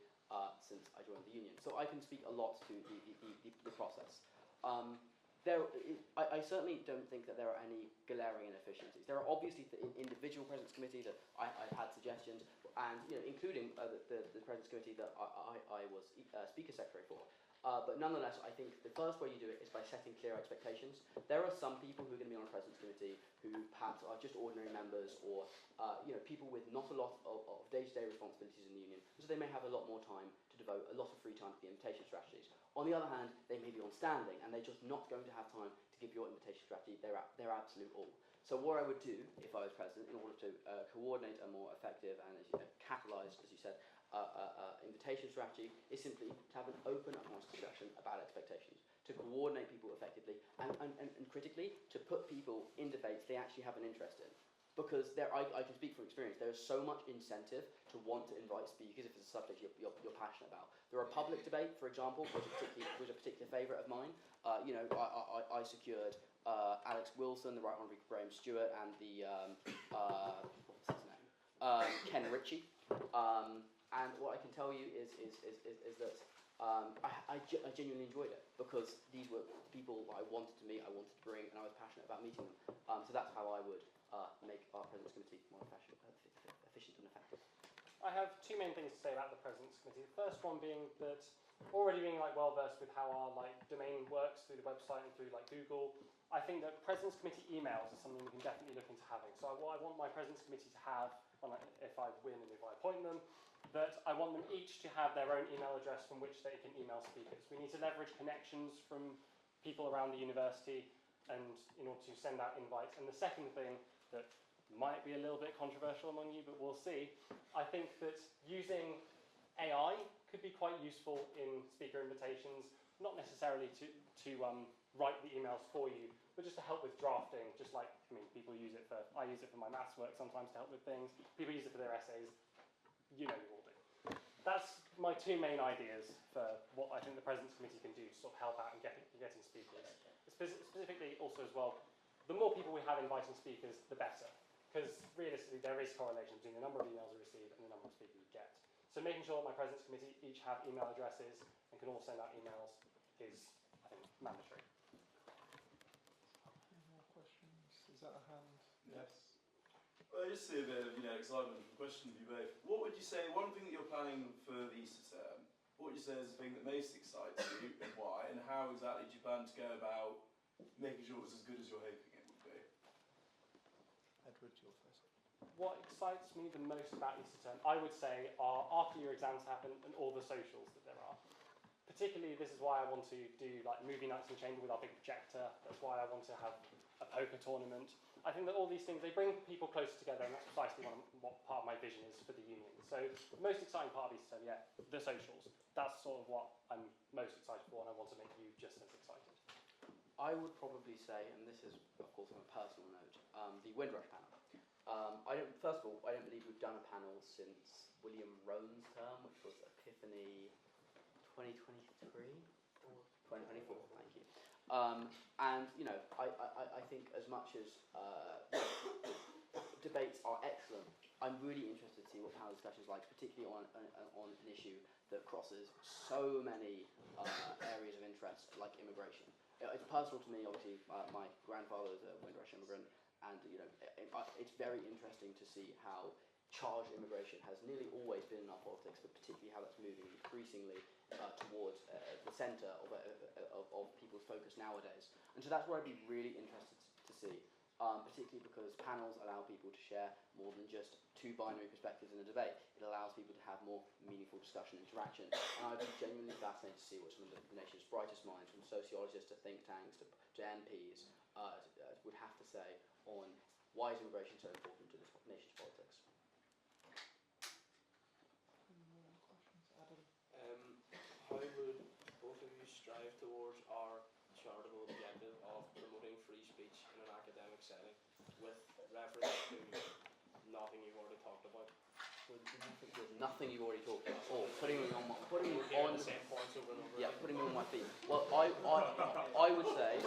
since I joined the union. So I can speak a lot to the process. I certainly don't think that there are any glaring inefficiencies. There are obviously individual President's Committee that I've had suggestions, and including the President's Committee that I was Speaker Secretary for. But nonetheless, I think the first way you do it is by setting clear expectations. There are some people who are going to be on a President's Committee who perhaps are just ordinary members, or people with not a lot of day-to-day responsibilities in the union, so they may have a lot more time to devote a lot of free time to the invitation strategies. On the other hand, they may be on standing, and they're just not going to have time to give your invitation strategy their absolute all. So what I would do, if I was president, in order to coordinate a more effective and, capitalise, as you said, invitation strategy, is simply to have an open and honest discussion about expectations, to coordinate people effectively, and critically, to put people in debates they actually have an interest in. Because I can speak from experience, there is so much incentive to want to invite speakers if it's a subject you're passionate about. The Republic debate, for example, was a particular favourite of mine. I secured Alex Wilson, the Right Honourable Graham Stewart, and the what's his name? Ken Ritchie. And what I can tell you is that I genuinely enjoyed it, because these were people I wanted to meet, I wanted to bring, and I was passionate about meeting them. So that's how I would make our President's Committee more efficient and effective. I have two main things to say about the President's Committee. The first one being that, already being well versed with how our domain works through the website and through Google, I think that President's Committee emails are something we can definitely look into having. So what I want my President's Committee to have, if I win and if I appoint them, that I want them each to have their own email address from which they can email speakers. We need to leverage connections from people around the university, and in order to send out invites. And the second thing that might be a little bit controversial among you, but we'll see, I think that using AI could be quite useful in speaker invitations, not necessarily to write the emails for you, but just to help with drafting. Just like, people use it I use it for my maths work sometimes to help with things. People use it for their essays. You all do. That's my two main ideas for what I think the President's Committee can do to sort of help out in getting speakers. Specifically, also as well, the more people we have inviting speakers, the better. Because realistically, there is correlation between the number of emails we receive and the number of speakers we get. So making sure that my President's Committee each have email addresses and can all send out emails is, I think, mandatory. Any more questions? Is that a hand? Yes. Well, I just see a bit of excitement and question for you both. What would you say, one thing that you're planning for the Easter term, what would you say is the thing that most excites you, and why, and how exactly do you plan to go about making sure it's as good as you're hoping it would be? Edward, you're first. What excites me the most about Easter term, I would say, are after your exams happen and all the socials that there are. Particularly, this is why I want to do movie nights in Chamber with our big projector. That's why I want to have a poker tournament. I think that all these things, they bring people closer together, and that's precisely what part of my vision is for the union. So the most exciting part of Easter term, the socials. That's sort of what I'm most excited for, and I want to make you just as excited. I would probably say, and this is of course on a personal note, the Windrush panel. First of all, I don't believe we've done a panel since William Rowan's term, which was Epiphany 2023 or 2024. Thank you. I think as much as debates are excellent, I'm really interested to see what panel discussions like, particularly on an issue that crosses so many areas of interest, like immigration. It's personal to me, obviously. My grandfather is a Windrush immigrant, and it's very interesting to see how charged immigration has nearly always been in our politics, but particularly how that's moving increasingly towards the centre of people's focus nowadays. And so that's where I'd be really interested to see, particularly because panels allow people to share more than just two binary perspectives in a debate. It allows people to have more meaningful discussion and interaction. And I'd be genuinely fascinated to see what some of the nation's brightest minds, from sociologists to think tanks to MPs, would have to say on why is immigration so important to this nation's politics. Any more questions? Adam? How would both of you strive towards our charitable objective of promoting free speech in an academic setting, with reference to nothing you've already talked about? With nothing you've already talked about, or putting me on the same points over and over. Yeah, putting me on my feet. Well, I would say,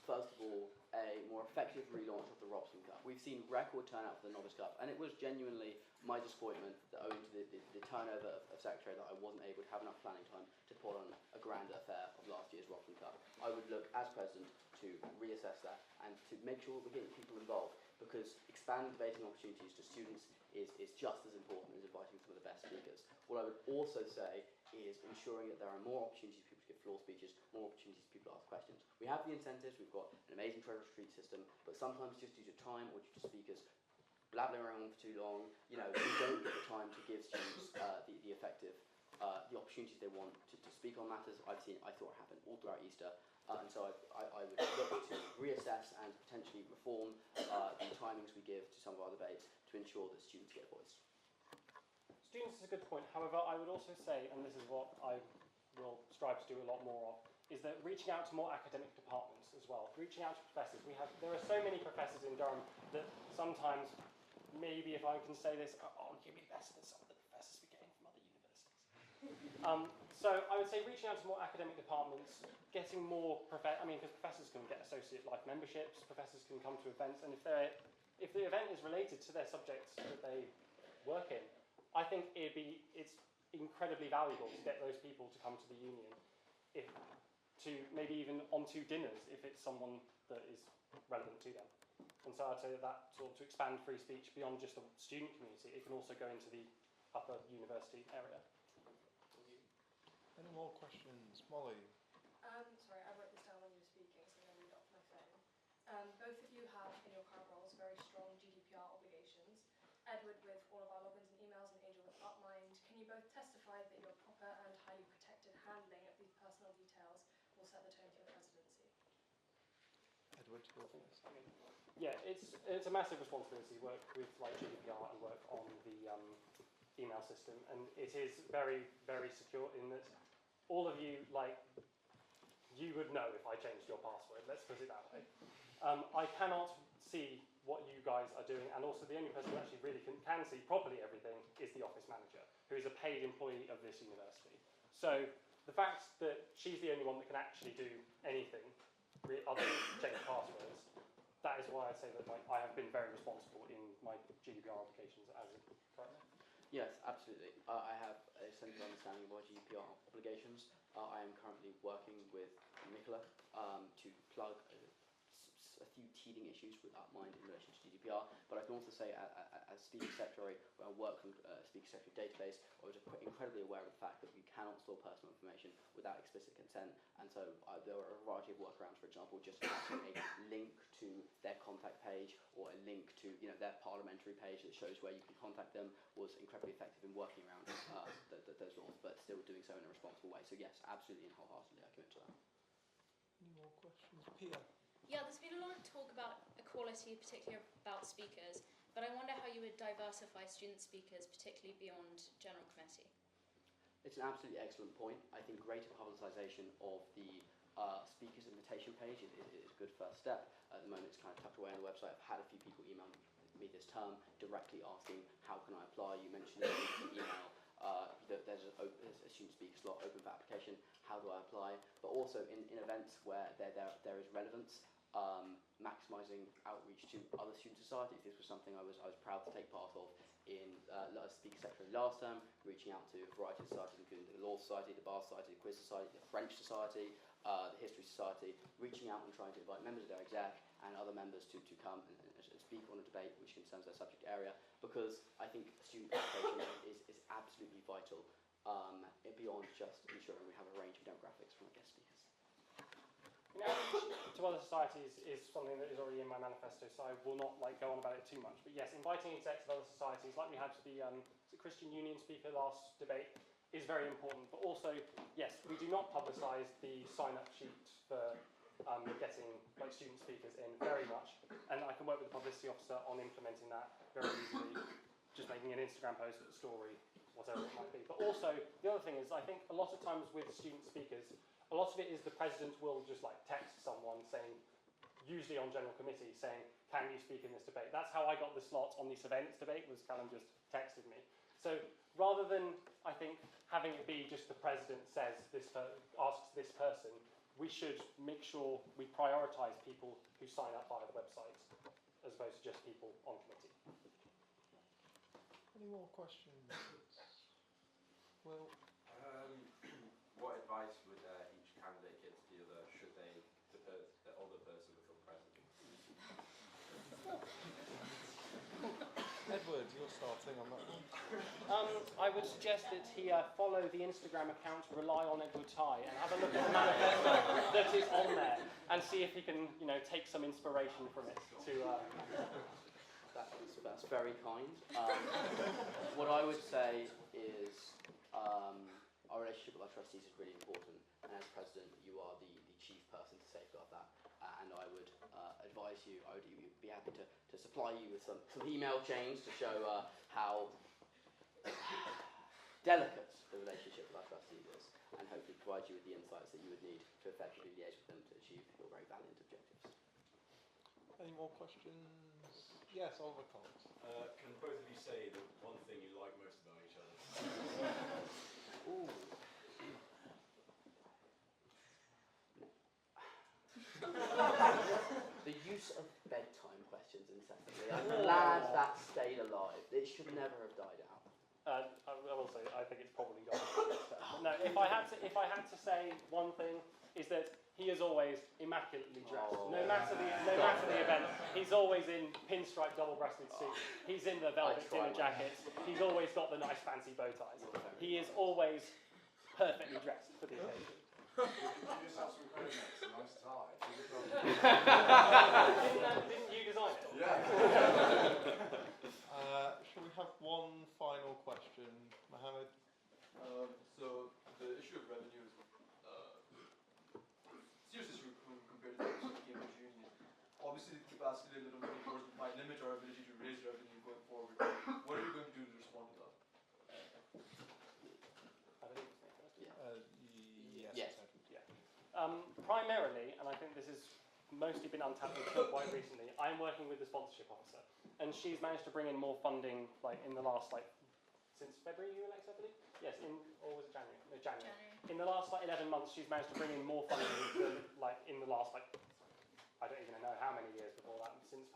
first of all, a more effective relaunch of the Robson Cup. we've seen record turnout for the Novice Cup, and it was genuinely my disappointment that owing to the turnover of Secretary that I wasn't able to have enough planning time to put on a grander affair of last year's Rockland Cup. I would look, as President, to reassess that and to make sure we're getting people involved, because expanding debating opportunities to students is just as important as inviting some of the best speakers. What I would also say is ensuring that there are more opportunities for people to give floor speeches, more opportunities for people to ask questions. We have the incentives, we've got an amazing treasurer retreat system, but sometimes just due to time or due to speakers blabbering around for too long, you don't get the time to give students the effective, the opportunities they want to speak on matters. I thought it happened all throughout Easter, and so I would look to reassess and potentially reform the timings we give to some of our debates to ensure that students get a voice. Students is a good point. However, I would also say, and this is what I will strive to do a lot more of, is that reaching out to more academic departments as well. Reaching out to professors. There are so many professors in Durham that sometimes, maybe if I can say this, are arguably better than some of the professors we're getting from other universities. So I would say reaching out to more academic departments, getting more because professors can get associate life memberships, professors can come to events, and if the event is related to their subjects that they work in, I think it's incredibly valuable to get those people to come to the union, to maybe even onto dinners if it's someone that is relevant to them. And so I'd say that sort of to expand free speech beyond just the student community, it can also go into the upper university area. Any more questions? Molly? Sorry, I wrote this down when you were speaking, so I'm going to read it off my phone. Both of you have, in your current roles, very strong GDPR obligations. Edward with all of our logins and emails, and Angel with Upmind. Can you both testify that your proper and highly protected handling of these personal details will set the tone for your presidency? Edward, go first. Yeah, it's a massive responsibility to work with GDPR and work on the email system, and it is very, very secure in that all of you, you would know if I changed your password, let's put it that way. I cannot see what you guys are doing, and also the only person who actually really can see properly everything is the office manager, who is a paid employee of this university. So the fact that she's the only one that can actually do anything other than change passwords, that is why I say that I have been very responsible in my GDPR applications as of currently. Yes, absolutely. I have a sensitive understanding of our GDPR obligations. I am currently working with Nicola to plug a few teething issues with Upmind in relation to GDPR, but I can also say as Speaker Secretary, when I worked on Speaker Secretary database, I was incredibly aware of the fact that you cannot store personal information without explicit consent, and so there are a variety of workarounds. For example, just having a link to their contact page or a link to their parliamentary page that shows where you can contact them was incredibly effective in working around those laws, but still doing so in a responsible way. So yes, absolutely and wholeheartedly I commit to that. Any more questions? Pia? Yeah, there's been a lot of talk about equality, particularly about speakers, but I wonder how you would diversify student speakers, particularly beyond General Committee. It's an absolutely excellent point. I think greater publicisation of the speakers invitation page is a good first step. At the moment it's kind of tucked away on the website. I've had a few people email me this term directly asking how can I apply. You mentioned in the email that there's a student speaker slot open for application. How do I apply? But also in events where there is relevance, maximising outreach to other student societies. This was something I was proud to take part of in as Speaker Secretary last term, reaching out to a variety of societies, including the Law Society, the Bar Society, the Quiz Society, the French Society, the History Society, reaching out and trying to invite members of their exec and other members to come and speak on a debate which concerns their subject area, because I think student participation is absolutely vital beyond just ensuring we have a range of demographics from our guest speakers. Outreach to other societies is something that is already in my manifesto, so I will not go on about it too much. But yes, inviting execs of other societies, like we had the Christian Union speaker last debate, is very important. But also, yes, we do not publicise the sign-up sheet for getting student speakers in very much, and I can work with the publicity officer on implementing that very easily, just making an Instagram post, a story, whatever it might be. But also, the other thing is, I think a lot of times with student speakers, a lot of it is the president will just text someone saying, usually on general committee, saying, can you speak in this debate? That's how I got the slot on this events debate, was Callum just texted me. So rather than, I think, having it be just the president says asks this person, we should make sure we prioritise people who sign up via the website as opposed to just people on committee. Any more questions? Well, What advice would each candidate give to the other should the other person become president? Edward, you're starting on that one. I would suggest that he follow the Instagram account Rely on Edward Ty and have a look at the manifesto that is on there and see if he can, take some inspiration from it to. That's very kind. What I would say is our relationship with our trustees is really important, and as president, you are the chief person to safeguard that. And I would advise you, I would be happy to supply you with some email chains to show how delicate the relationship with our trustees is, and hopefully provide you with the insights that you would need to effectively liaise with them to achieve your very valiant objectives. Any more questions? Yes, Oliver Cox. Can both of you say the one thing you like most about each other? Ooh. The use of bedtime questions incessantly. I'm glad that stayed alive. It should never have died out. I will say, I think it's probably gone. No, if I had to say one thing, is that he is always immaculately dressed. No matter the event, he's always in pinstripe double-breasted suit. He's in the velvet dinner jackets. He's always got the nice fancy bow ties. He is always perfectly dressed for the occasion. You just have some credit next, a nice tie. Didn't you design it? Yeah. Shall we have one final question, Mohammed? So the issue of revenue is serious issue compared to the Cambridge Union. Obviously, the capacity limit on the might limit our ability to raise revenue going forward. What are you going to do to respond to that? I believe it's me first. Yes. Primarily, and I think this has mostly been untapped until quite recently, I'm working with the sponsorship officer, and she's managed to bring in more funding, in the last, since February you elected, I believe? Yes, or was it January? No, January. In the last 11 months, she's managed to bring in more funding than in the last I don't even know how many years before that, since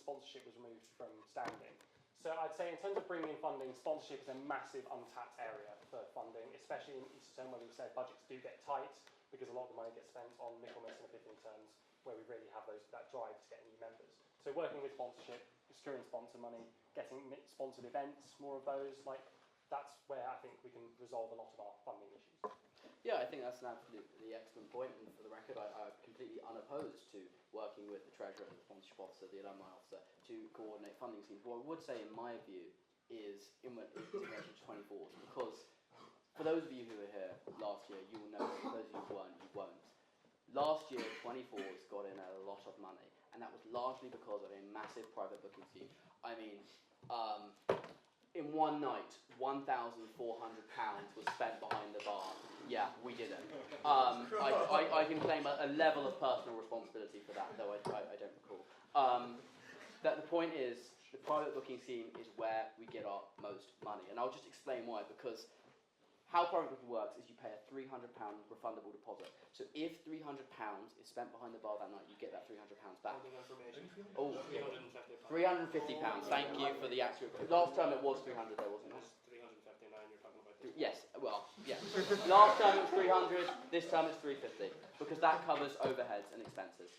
sponsorship was removed from standing. So I'd say in terms of bringing in funding, sponsorship is a massive untapped area for funding, especially in Easter term where we've said budgets do get tight because a lot of the money gets spent on Michaelmas and Epiphany terms where we really have that drive to get new members. So working with sponsorship, securing sponsor money, getting sponsored events, more of those, that's where I think we can resolve a lot of our funding issues. Yeah, I think that's an absolutely excellent point, and for the record, I'm completely unopposed to working with the treasurer, the sponsorship officer, the alumni officer to coordinate funding schemes. What I would say, in my view, is in relation to 24s, because for those of you who were here last year, you will know, for those of you who weren't, you won't. Last year, 24s got in a lot of money, and that was largely because of a massive private booking scheme. I mean, in one night, £1,400 was spent behind the bar. Yeah, we did it. I can claim a level of personal responsibility for that, though I don't recall. That the point is, the private booking scheme is where we get our most money. And I'll just explain why, because how private booking works is you pay a £300 refundable deposit. So if £300 is spent behind the bar that night, you get that £300 back. Oh, £350. Thank you for the accurate. Last term it was 300 though, wasn't it? 359 you're talking about. Yes, well, yeah. Last term it was 300, this term it's 350, because that covers overheads and expenses.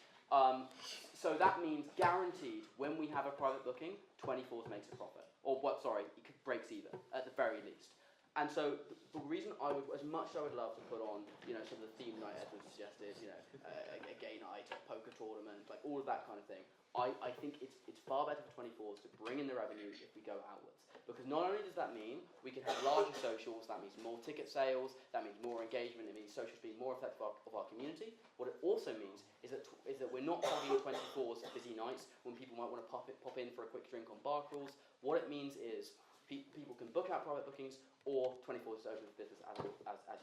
So that means guaranteed, when we have a private booking, 24s makes a profit. Or what? Sorry, it breaks even at the very least. And so the reason I would, as much as I would love to put on, some of the theme night Edward suggested, a gay night, a poker tournament, all of that kind of thing, I think it's far better for 24s to bring in the revenue if we go outwards. Because not only does that mean we can have larger socials, that means more ticket sales, that means more engagement, it means socials being more reflective of our community. What it also means is that we're not plugging 24s busy nights when people might want to pop in for a quick drink on bar crawls. What it means is people can book out private bookings, or 24s is open for business as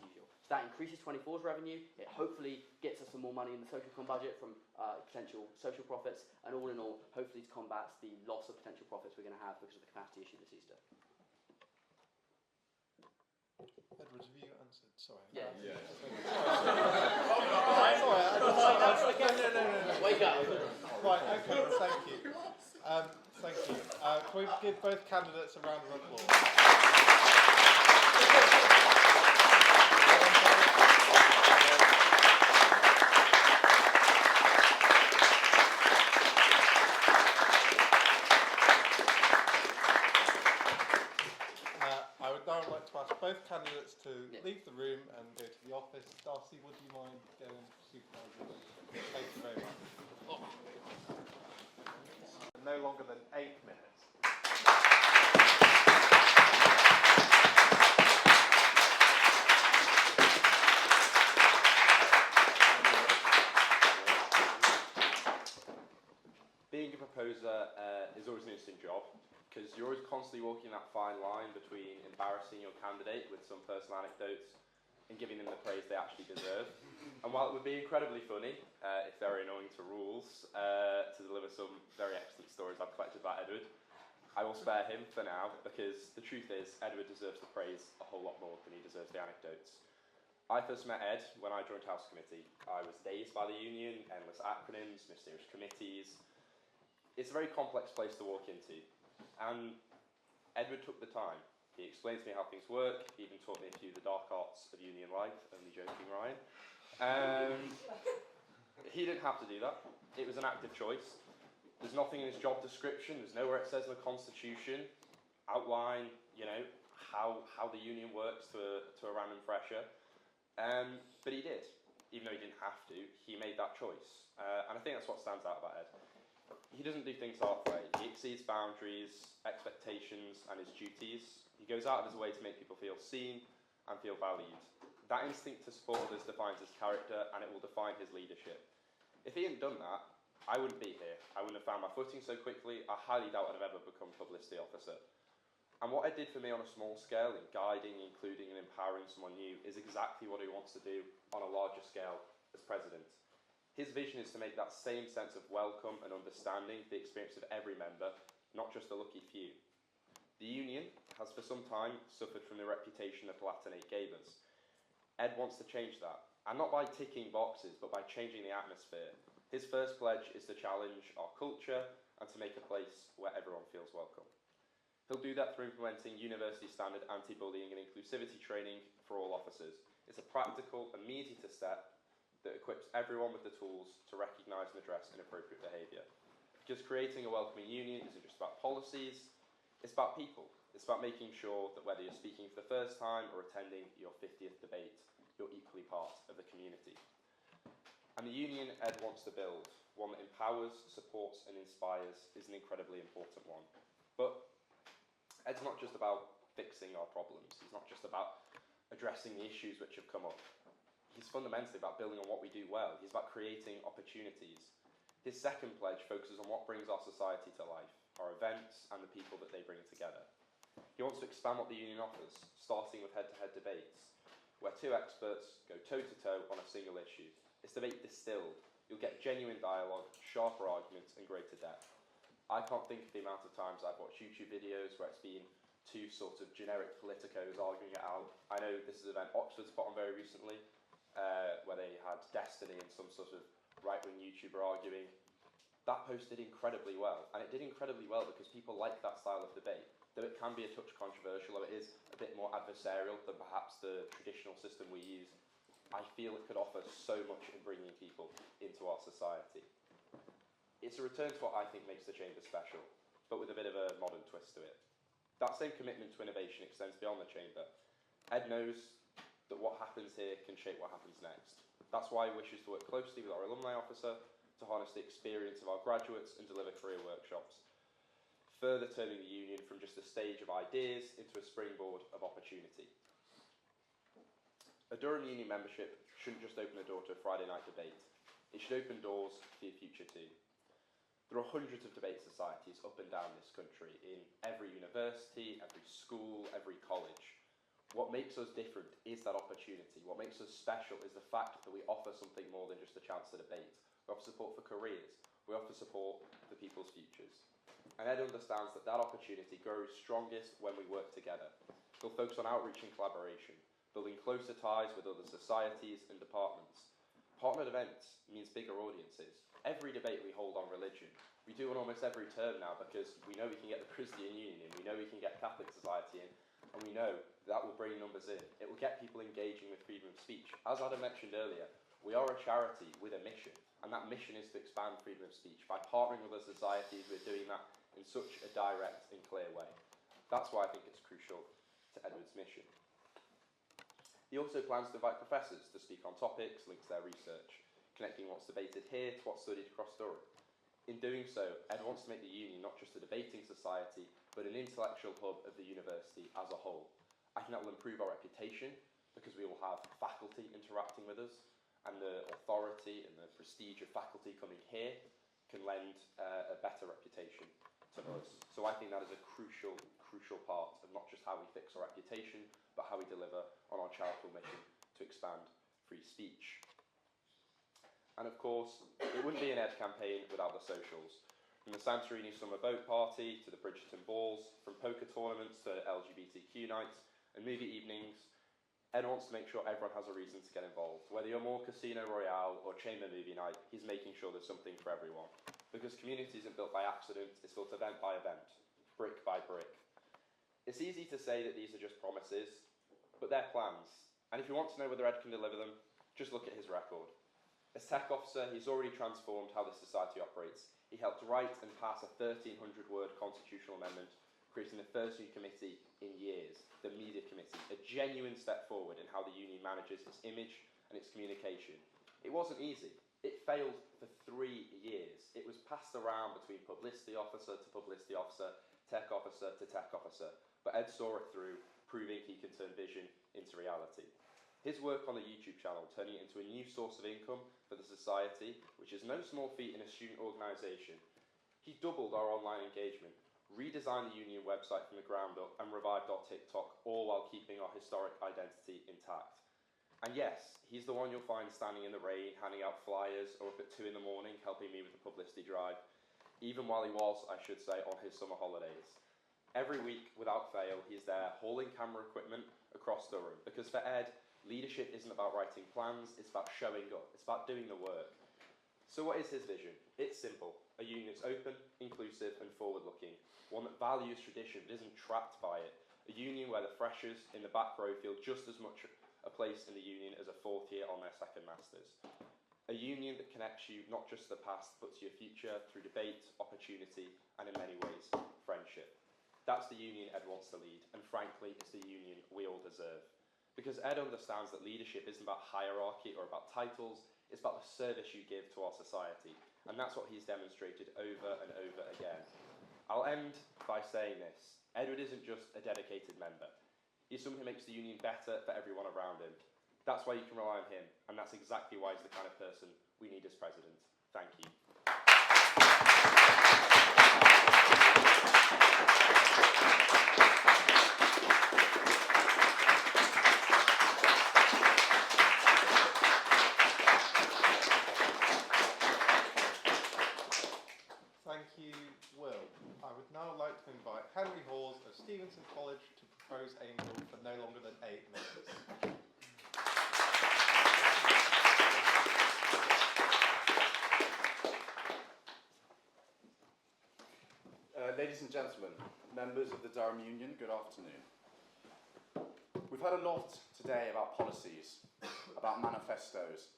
usual. So that increases 24s revenue. It hopefully gets us some more money in the social com budget from potential social profits, and all in all, hopefully it combats the loss of potential profits we're going to have because of the capacity issue this Easter. Edward, have you answered? Sorry. Yeah. Sorry. Wake up. Right, okay, well, thank you. Thank you. Can we give both candidates a round of applause? I would now like to ask both candidates to leave the room and go to the office. Darcy, would you mind going to supervise them? Thank you very much. No longer than 8 minutes. Being a proposer is always an interesting job, because you're always constantly walking that fine line between embarrassing your candidate with some personal anecdotes and giving them the praise they actually deserve. And while it would be incredibly funny, if very annoying to rules, to deliver some very excellent stories I've collected about Edward, I will spare him for now, because the truth is, Edward deserves the praise a whole lot more than he deserves the anecdotes. I first met Ed when I joined House Committee. I was dazed by the union, endless acronyms, mysterious committees. It's a very complex place to walk into. And Edward took the time. He explained to me how things work, even taught me a few of the dark arts of union life, only joking, Ryan. He didn't have to do that. It was an active choice. There's nothing in his job description, there's nowhere it says in the Constitution, outline, how the union works to a random fresher. But he did. Even though he didn't have to, he made that choice. And I think that's what stands out about Ed. He doesn't do things halfway. He exceeds boundaries, expectations, and his duties. He goes out of his way to make people feel seen and feel valued. That instinct to support others defines his character, and it will define his leadership. If he hadn't done that, I wouldn't be here. I wouldn't have found my footing so quickly. I highly doubt I'd have ever become publicity officer. And what Ed did for me on a small scale, in guiding, including, and empowering someone new, is exactly what he wants to do on a larger scale as president. His vision is to make that same sense of welcome and understanding the experience of every member, not just the lucky few. The union has for some time suffered from the reputation that Palatinate gave us. Ed wants to change that, and not by ticking boxes, but by changing the atmosphere. His first pledge is to challenge our culture and to make a place where everyone feels welcome. He'll do that through implementing university standard anti-bullying and inclusivity training for all officers. It's a practical, immediate step that equips everyone with the tools to recognise and address inappropriate behaviour. Because creating a welcoming union isn't just about policies, it's about people. It's about making sure that whether you're speaking for the first time or attending your 50th debate, you're equally part of the community. And the union Ed wants to build, one that empowers, supports and inspires, is an incredibly important one. But Ed's not just about fixing our problems. He's not just about addressing the issues which have come up. He's fundamentally about building on what we do well. He's about creating opportunities. His second pledge focuses on what brings our society to life, our events and the people that they bring together. He wants to expand what the union offers, starting with head-to-head debates, where two experts go toe-to-toe on a single issue. It's debate distilled. You'll get genuine dialogue, sharper arguments and greater depth. I can't think of the amount of times I've watched YouTube videos where it's been two sort of generic politicos arguing it out. I know this is an event Oxford's put on very recently, where they had Destiny and some sort of right-wing YouTuber arguing. That post did incredibly well, and it did incredibly well because people like that style of debate. Though it can be a touch controversial, though it is a bit more adversarial than perhaps the traditional system we use, I feel it could offer so much in bringing people into our society. It's a return to what I think makes the Chamber special, but with a bit of a modern twist to it. That same commitment to innovation extends beyond the Chamber. Ed knows that what happens here can shape what happens next. That's why he wishes to work closely with our alumni officer to harness the experience of our graduates and deliver career workshops, further turning the union from just a stage of ideas into a springboard of opportunity. A Durham union membership shouldn't just open the door to a Friday night debate. It should open doors for your future too. There are hundreds of debate societies up and down this country, in every university, every school, every college. What makes us different is that opportunity. What makes us special is the fact that we offer something more than just a chance to debate. We offer support for careers. We offer support for people's futures. And Ed understands that that opportunity grows strongest when we work together. He'll focus on outreach and collaboration, building closer ties with other societies and departments. Partnered events means bigger audiences. every debate we hold on religion, we do on almost every term now because we know we can get the Christian Union in, we know we can get Catholic Society in, and we know that will bring numbers in. It will get people engaging with freedom of speech. As Adam mentioned earlier, we are a charity with a mission, and that mission is to expand freedom of speech. By partnering with other societies, we're doing that in such a direct and clear way. That's why I think it's crucial to Edward's mission. He also plans to invite professors to speak on topics linked to their research, connecting what's debated here to what's studied across Durham. In doing so, Ed wants to make the Union not just a debating society, but an intellectual hub of the university as a whole. I think that will improve our reputation, because we will have faculty interacting with us, and the authority and the prestige of faculty coming here can lend a better reputation to us. So I think that is a crucial part of not just how we fix our reputation, but how we deliver on our charitable mission to expand free speech. And of course, it wouldn't be an Ed campaign without the socials. From the Santorini Summer Boat Party to the Bridgerton Balls, from poker tournaments to LGBTQ nights and movie evenings, Ed wants to make sure everyone has a reason to get involved. Whether you're more Casino Royale or Chamber Movie Night, he's making sure there's something for everyone. Because community isn't built by accident, it's built event by event, brick by brick. It's easy to say that these are just promises, but they're plans. And if you want to know whether Ed can deliver them, just look at his record. As tech officer, he's already transformed how the society operates. He helped write and pass a 1,300-word constitutional amendment, creating the first new committee in years, the Media Committee, a genuine step forward in how the Union manages its image and its communication. It wasn't easy. It failed for 3 years. It was passed around between publicity officer to publicity officer, tech officer to tech officer. But Ed saw it through, proving he can turn vision into reality. His work on the YouTube channel, turning it into a new source of income for the society, which is no small feat in a student organisation. He doubled our online engagement, redesigned the Union website from the ground up, and revived our TikTok, all while keeping our historic identity intact. And yes, he's the one you'll find standing in the rain, handing out flyers, or up at 2 in the morning, helping me with the publicity drive, even while he was, I should say, on his summer holidays. Every week, without fail, he's there hauling camera equipment across Durham, because for Ed, leadership isn't about writing plans, it's about showing up, it's about doing the work. So what is his vision? It's simple. A union that's open, inclusive and forward-looking. One that values tradition but isn't trapped by it. A union where the freshers in the back row feel just as much a place in the union as a fourth year on their second masters. A union that connects you not just to the past but to your future through debate, opportunity and in many ways, friendship. That's the union Ed wants to lead, and frankly, it's the union we all deserve. Because Ed understands that leadership isn't about hierarchy or about titles, it's about the service you give to our society. And that's what he's demonstrated over and over again. I'll end by saying this. Edward isn't just a dedicated member. He's someone who makes the union better for everyone around him. That's why you can rely on him, and that's exactly why he's the kind of person we need as president. Thank you. Thank you, Will. I would now like to invite Henry Hawes of Stevenson College to propose Angel for no longer than 8 minutes. Ladies and gentlemen, members of the Durham Union, good afternoon. We've heard a lot today about policies, about manifestos.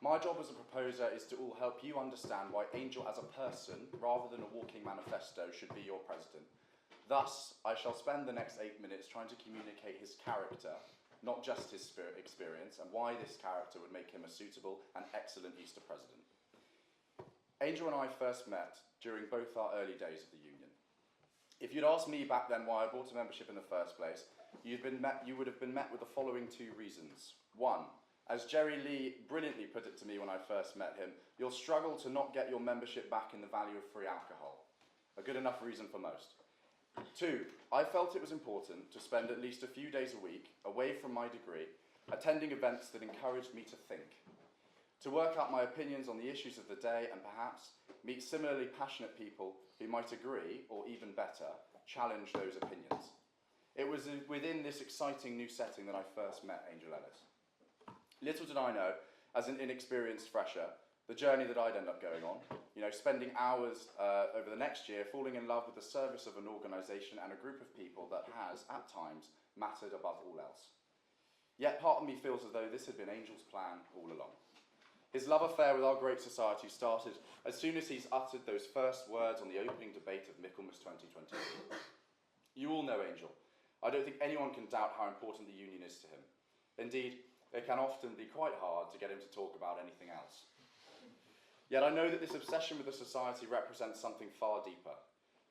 My job as a proposer is to all help you understand why Angel as a person, rather than a walking manifesto, should be your president. Thus, I shall spend the next 8 minutes trying to communicate his character, not just his experience, and why this character would make him a suitable and excellent Easter president. Angel and I first met during both our early days of the Union. If you'd asked me back then why I bought a membership in the first place, you would have been met with the following 2 reasons. 1, as Jerry Lee brilliantly put it to me when I first met him, you'll struggle to not get your membership back in the value of free alcohol. A good enough reason for most. 2, I felt it was important to spend at least a few days a week, away from my degree, attending events that encouraged me to think, to work out my opinions on the issues of the day and perhaps meet similarly passionate people who might agree, or even better, challenge those opinions. It was within this exciting new setting that I first met Angel Ellis. Little did I know, as an inexperienced fresher, the journey that I'd end up going on, spending hours over the next year falling in love with the service of an organisation and a group of people that has, at times, mattered above all else. Yet part of me feels as though this had been Angel's plan all along. His love affair with our great society started as soon as he's uttered those first words on the opening debate of Michaelmas 2023. You all know Angel. I don't think anyone can doubt how important the union is to him. Indeed, it can often be quite hard to get him to talk about anything else. Yet I know that this obsession with the society represents something far deeper.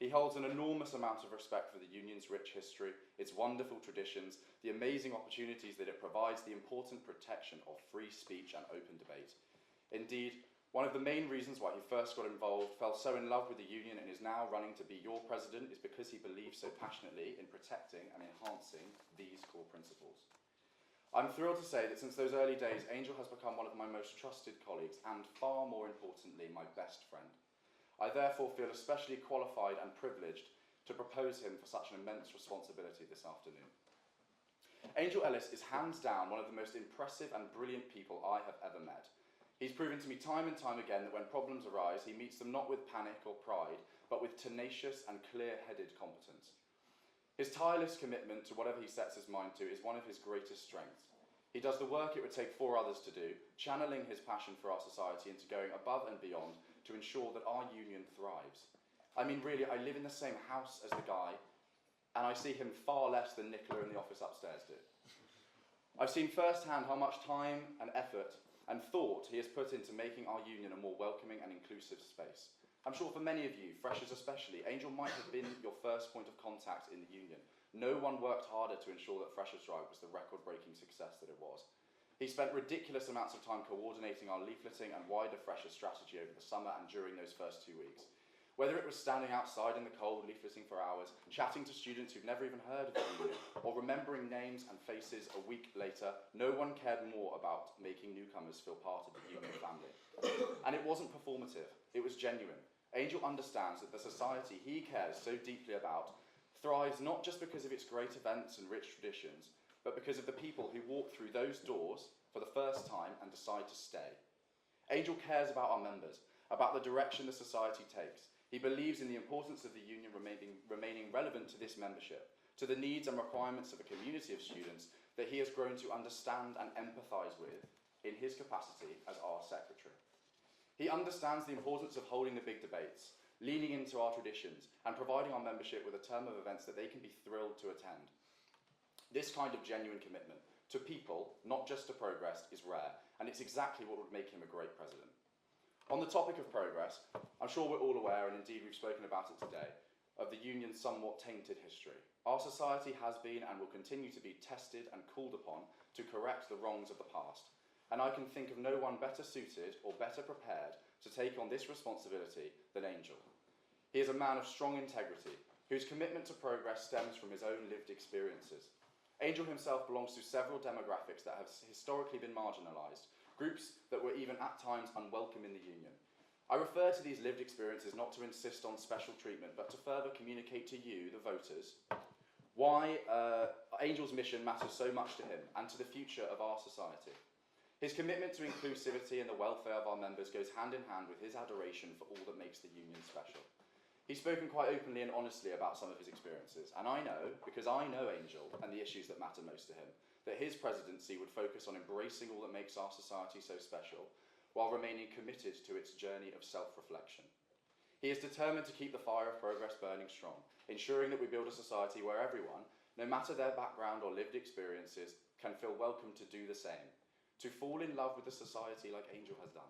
He holds an enormous amount of respect for the union's rich history, its wonderful traditions, the amazing opportunities that it provides, the important protection of free speech and open debate. Indeed, one of the main reasons why he first got involved, fell so in love with the union and is now running to be your president is because he believes so passionately in protecting and enhancing these core principles. I'm thrilled to say that since those early days, Angel has become one of my most trusted colleagues and, far more importantly, my best friend. I therefore feel especially qualified and privileged to propose him for such an immense responsibility this afternoon. Angel Ellis is hands down one of the most impressive and brilliant people I have ever met. He's proven to me time and time again that when problems arise, he meets them not with panic or pride, but with tenacious and clear-headed competence. His tireless commitment to whatever he sets his mind to is one of his greatest strengths. He does the work it would take 4 others to do, channeling his passion for our society into going above and beyond to ensure that our union thrives. I mean, really, I live in the same house as the guy, and I see him far less than Nicola in the office upstairs do. I've seen firsthand how much time and effort and thought he has put into making our union a more welcoming and inclusive space. I'm sure for many of you, freshers especially, Angel might have been your first point of contact in the union. No one worked harder to ensure that Freshers' Drive was the record-breaking success that it was. He spent ridiculous amounts of time coordinating our leafleting and wider Freshers' strategy over the summer and during those first 2 weeks. Whether it was standing outside in the cold, leafleting for hours, chatting to students who've never even heard of the union, or remembering names and faces a week later, no one cared more about making newcomers feel part of the union family. And it wasn't performative, it was genuine. Angel understands that the society he cares so deeply about thrives not just because of its great events and rich traditions, but because of the people who walk through those doors for the first time and decide to stay. Angel cares about our members, about the direction the society takes. He believes in the importance of the union remaining relevant to this membership, to the needs and requirements of a community of students that he has grown to understand and empathise with in his capacity as our secretary. He understands the importance of holding the big debates, leaning into our traditions, and providing our membership with a term of events that they can be thrilled to attend. This kind of genuine commitment to people, not just to progress, is rare, and it's exactly what would make him a great president. On the topic of progress, I'm sure we're all aware, and indeed we've spoken about it today, of the union's somewhat tainted history. Our society has been and will continue to be tested and called upon to correct the wrongs of the past. And I can think of no one better suited or better prepared to take on this responsibility than Angel. He is a man of strong integrity, whose commitment to progress stems from his own lived experiences. Angel himself belongs to several demographics that have historically been marginalised, groups that were even at times unwelcome in the union. I refer to these lived experiences not to insist on special treatment, but to further communicate to you, the voters, why Angel's mission matters so much to him and to the future of our society. His commitment to inclusivity and the welfare of our members goes hand in hand with his adoration for all that makes the union special. He's spoken quite openly and honestly about some of his experiences, and I know, because I know Angel and the issues that matter most to him, that his presidency would focus on embracing all that makes our society so special, while remaining committed to its journey of self-reflection. He is determined to keep the fire of progress burning strong, ensuring that we build a society where everyone, no matter their background or lived experiences, can feel welcome to do the same, to fall in love with the society like Angel has done.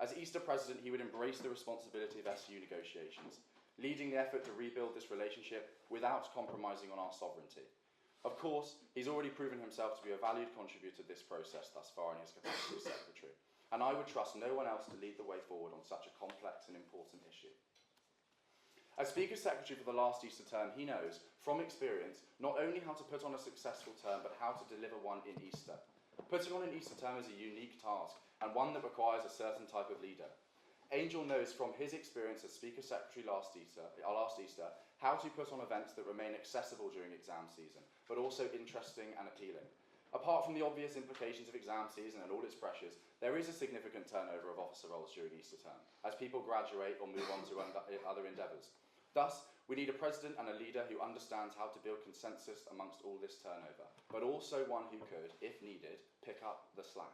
As Easter president, he would embrace the responsibility of SU negotiations, leading the effort to rebuild this relationship without compromising on our sovereignty. Of course, he's already proven himself to be a valued contributor to this process thus far in his capacity as secretary, and I would trust no one else to lead the way forward on such a complex and important issue. As Speaker Secretary for the last Easter term, he knows, from experience, not only how to put on a successful term, but how to deliver one in Easter. Putting on an Easter term is a unique task, and one that requires a certain type of leader. Angel knows from his experience as Speaker Secretary last Easter, how to put on events that remain accessible during exam season, but also interesting and appealing. Apart from the obvious implications of exam season and all its pressures, there is a significant turnover of officer roles during Easter term, as people graduate or move on to other endeavours. Thus, we need a president and a leader who understands how to build consensus amongst all this turnover, but also one who could, if needed, pick up the slack.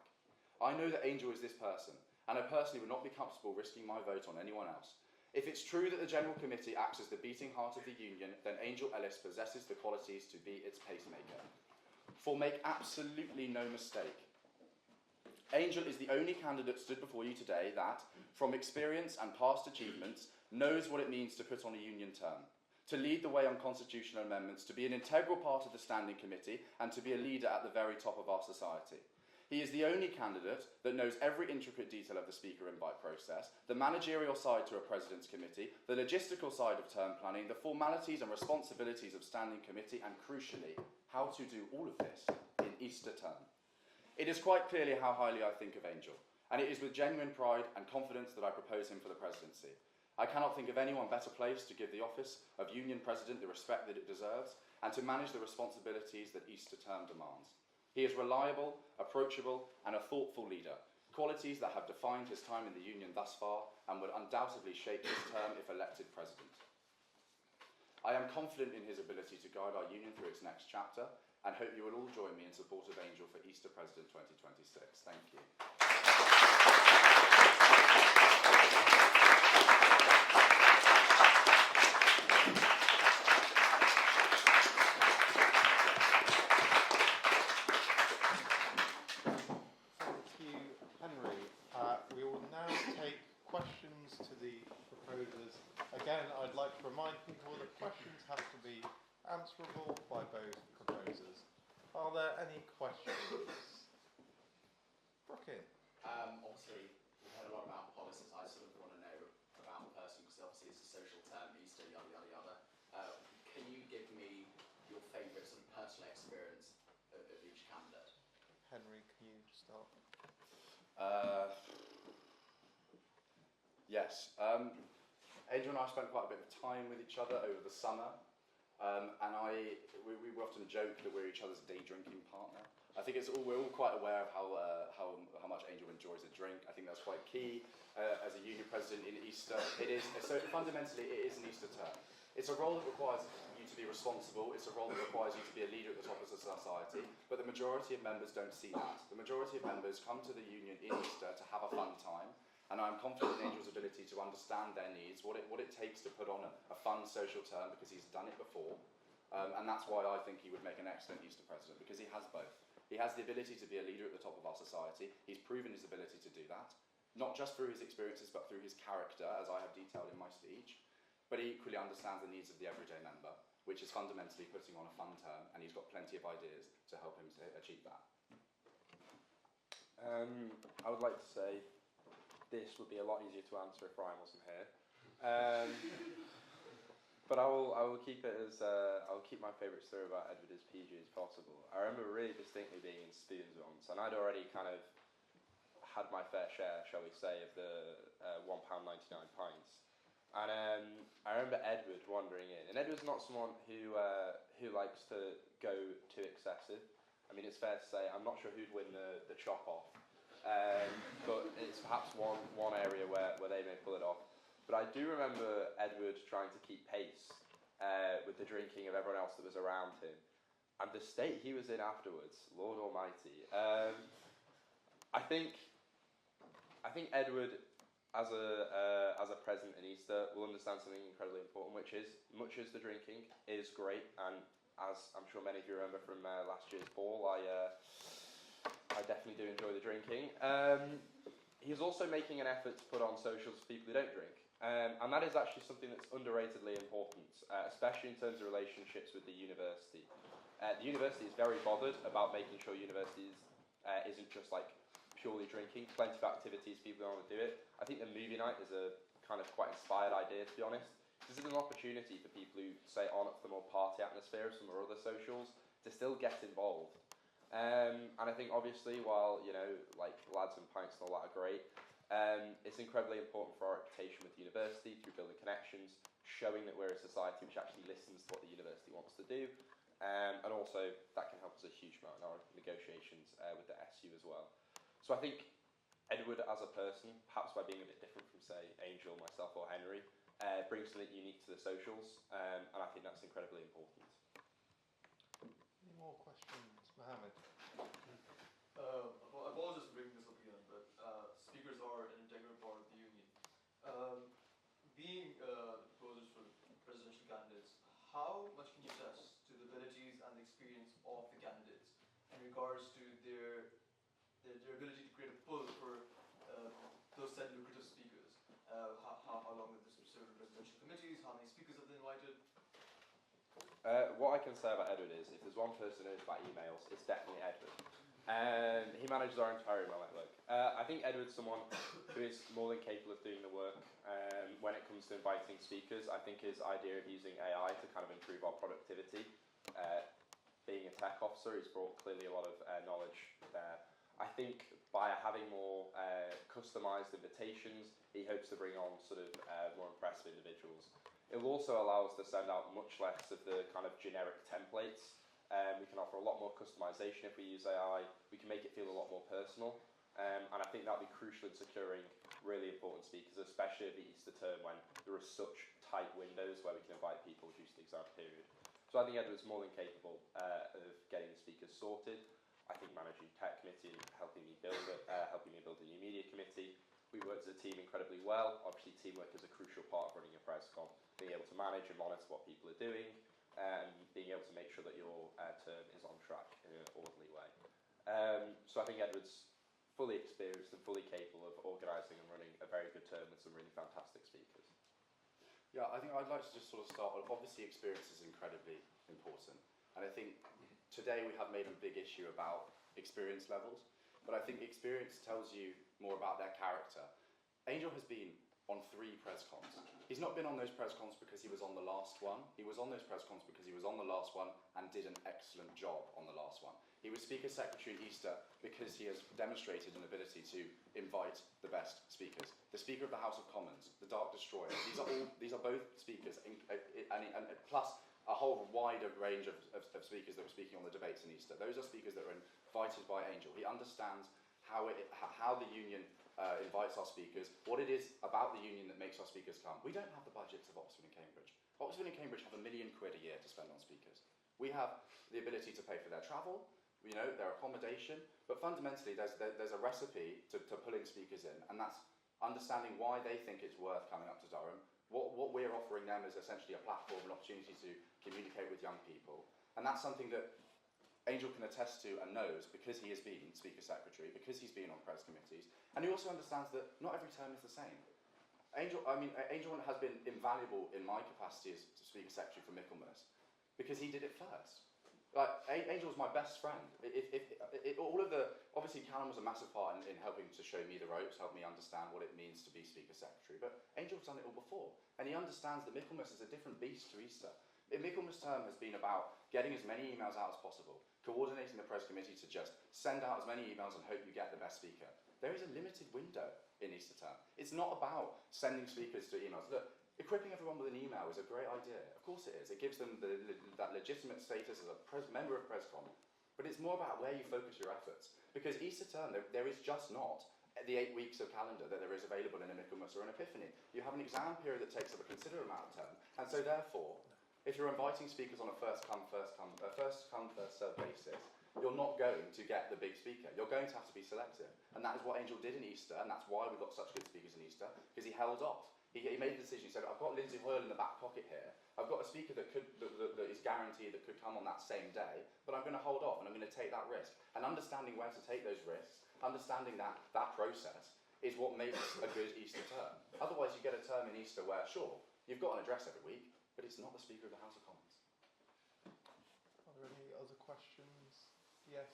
I know that Angel is this person, and I personally would not be comfortable risking my vote on anyone else. If it's true that the General Committee acts as the beating heart of the union, then Angel Ellis possesses the qualities to be its pacemaker. For make absolutely no mistake, Angel is the only candidate stood before you today that, from experience and past achievements, knows what it means to put on a union term, to lead the way on constitutional amendments, to be an integral part of the Standing Committee, and to be a leader at the very top of our society. He is the only candidate that knows every intricate detail of the Speaker invite process, the managerial side to a President's Committee, the logistical side of term planning, the formalities and responsibilities of Standing Committee, and crucially, how to do all of this in Easter term. It is quite clearly how highly I think of Angel, and it is with genuine pride and confidence that I propose him for the presidency. I cannot think of anyone better placed to give the office of Union President the respect that it deserves, and to manage the responsibilities that Easter term demands. He is reliable, approachable, and a thoughtful leader, qualities that have defined his time in the Union thus far and would undoubtedly shape his term if elected President. I am confident in his ability to guide our Union through its next chapter, and hope you will all join me in support of Angel for Easter President 2026. Thank you. We will now take questions to the proposers. Again, I'd like to remind people that questions have to be answerable by both proposers. Are there any questions? Brookin. Obviously, we've heard a lot about policies. I sort of want to know about the person, because obviously it's a social term, Easter, yada, yada, yada. Can you give me your favourite sort of personal experience of each candidate? Henry, can you start? Yes. Angel and I spent quite a bit of time with each other over the summer, and we often joke that we're each other's day drinking partner. I think we're all quite aware of how much Angel enjoys a drink. I think that's quite key as a union president in Easter. So fundamentally it is an Easter term. It's a role that requires you to be responsible. It's a role that requires you to be a leader at the top of society. But the majority of members don't see that. The majority of members come to the union in Easter to have a fun time. And I'm confident in Angel's ability to understand their needs, what it takes to put on a fun social term, because he's done it before. And that's why I think he would make an excellent Easter president, because he has both. He has the ability to be a leader at the top of our society. He's proven his ability to do that, not just through his experiences, but through his character, as I have detailed in my speech. But he equally understands the needs of the everyday member, which is fundamentally putting on a fun term, and he's got plenty of ideas to help him to achieve that. I would like to say this would be a lot easier to answer if Ryan wasn't here. But I will keep it as I'll keep my favourite story about Edward as PG as possible. I remember really distinctly being in Spoons once, and I'd already kind of had my fair share, shall we say, of the £1.99 pints. And I remember Edward wandering in, and Edward's not someone who likes to go too excessive. I mean, it's fair to say I'm not sure who'd win the chop off, but it's perhaps one area where they may pull it off. But I do remember Edward trying to keep pace with the drinking of everyone else that was around him, and the state he was in afterwards. Lord Almighty. I think Edward, as a president in Easter, will understand something incredibly important, which is, much as the drinking is great, and as I'm sure many of you remember from last year's ball, I definitely do enjoy the drinking. He's also making an effort to put on socials for people who don't drink, and that is actually something that's underratedly important, especially in terms of relationships with the university. The university is very bothered about making sure universities isn't just like purely drinking. Plenty of activities, people don't want to do it. I think the movie night is a kind of quite inspired idea, to be honest. This is an opportunity for people who, say, aren't up for the more party atmosphere of some or other socials to still get involved. And I think, obviously, while, you know, like lads and pints and all that are great, it's incredibly important for our reputation with the university through building connections, showing that we're a society which actually listens to what the university wants to do, and also that can help us matters a huge amount in our negotiations with the SU as well. So I think Edward as a person, perhaps by being a bit different from, say, Angel, myself or Henry, brings something unique to the socials, and I think that's incredibly important. Any more questions? Mohammed? Well, I apologize for bringing this up again, but speakers are an integral part of the union. Being proposers for presidential candidates, how much can you test to the abilities and the experience of the candidates in regards to their ability to create a pull for those said lucrative speakers? How long have they served in presidential committees? How many speakers have they invited? What I can say about Edward is, if there's one person who knows about emails, it's definitely Edward. He manages our entire email network. I think Edward's someone who is more than capable of doing the work when it comes to inviting speakers. I think his idea of using AI to kind of improve our productivity, being a tech officer, he's brought clearly a lot of knowledge there. I think by having more customised invitations, he hopes to bring on sort of more impressive individuals. It will also allow us to send out much less of the kind of generic templates. We can offer a lot more customisation if we use AI. We can make it feel a lot more personal. And I think that'll be crucial in securing really important speakers, especially at the Easter term when there are such tight windows where we can invite people due to the exam period. So I think Edward's more than capable of getting the speakers sorted. I think managing tech committee and helping me build a new media committee. We worked as a team incredibly well. Obviously, teamwork is a crucial part of running a press con. Being able to manage and monitor what people are doing, and being able to make sure that your term is on track in an orderly way. So I think Edward's fully experienced and fully capable of organising and running a very good term with some really fantastic speakers. Yeah, I think I'd like to just sort of start with, obviously experience is incredibly important. And I think today we have made a big issue about experience levels, but I think experience tells you more about their character. Angel has been on 3 press cons. He's not been on those press cons because he was on the last one. He was on those press cons because he was on the last one and did an excellent job on the last one. He was Speaker Secretary at Easter because he has demonstrated an ability to invite the best speakers. The Speaker of the House of Commons, the Dark Destroyer. These are both speakers, and plus a whole wider range of speakers that were speaking on the debates in Easter. Those are speakers that were invited by Angel. He understands how the union invites our speakers, what it is about the union that makes our speakers come. We don't have the budgets of Oxford and Cambridge. Oxford and Cambridge have £1 million a year to spend on speakers. We have the ability to pay for their travel, their accommodation, but fundamentally there's a recipe to pulling speakers in, and that's understanding why they think it's worth coming up to Durham. What we're offering them is essentially a platform, an opportunity to communicate with young people, and that's something that Angel can attest to and knows because he has been Speaker Secretary, because he's been on press committees, and he also understands that not every term is the same. Angel has been invaluable in my capacity as Speaker Secretary for Michaelmas because he did it first. Angel was my best friend. Obviously Callum was a massive part in helping to show me the ropes, help me understand what it means to be Speaker Secretary, but Angel's done it all before, and he understands that Michaelmas is a different beast to Easter. Michaelmas term has been about getting as many emails out as possible, coordinating the press committee to just send out as many emails and hope you get the best speaker. There is a limited window in Easter term. It's not about sending speakers to emails. Look, equipping everyone with an email is a great idea. Of course it is. It gives them that legitimate status as a member of Prescom. But it's more about where you focus your efforts. Because Easter term, there is just not the 8 weeks of calendar that there is available in a Michaelmas or an Epiphany. You have an exam period that takes up a considerable amount of term. And so therefore, if you're inviting speakers on a first come, first served basis, you're not going to get the big speaker. You're going to have to be selective. And that is what Angel did in Easter, and that's why we got such good speakers in Easter, because he held off. He made the decision. He said, I've got Lindsay Hoyle in the back pocket here. I've got a speaker that is guaranteed that could come on that same day, but I'm going to hold off and I'm going to take that risk. And understanding when to take those risks, understanding that process is what makes a good Easter term. Otherwise, you get a term in Easter where, sure, you've got an address every week, but it's not the Speaker of the House of Commons. Are there any other questions? Yes.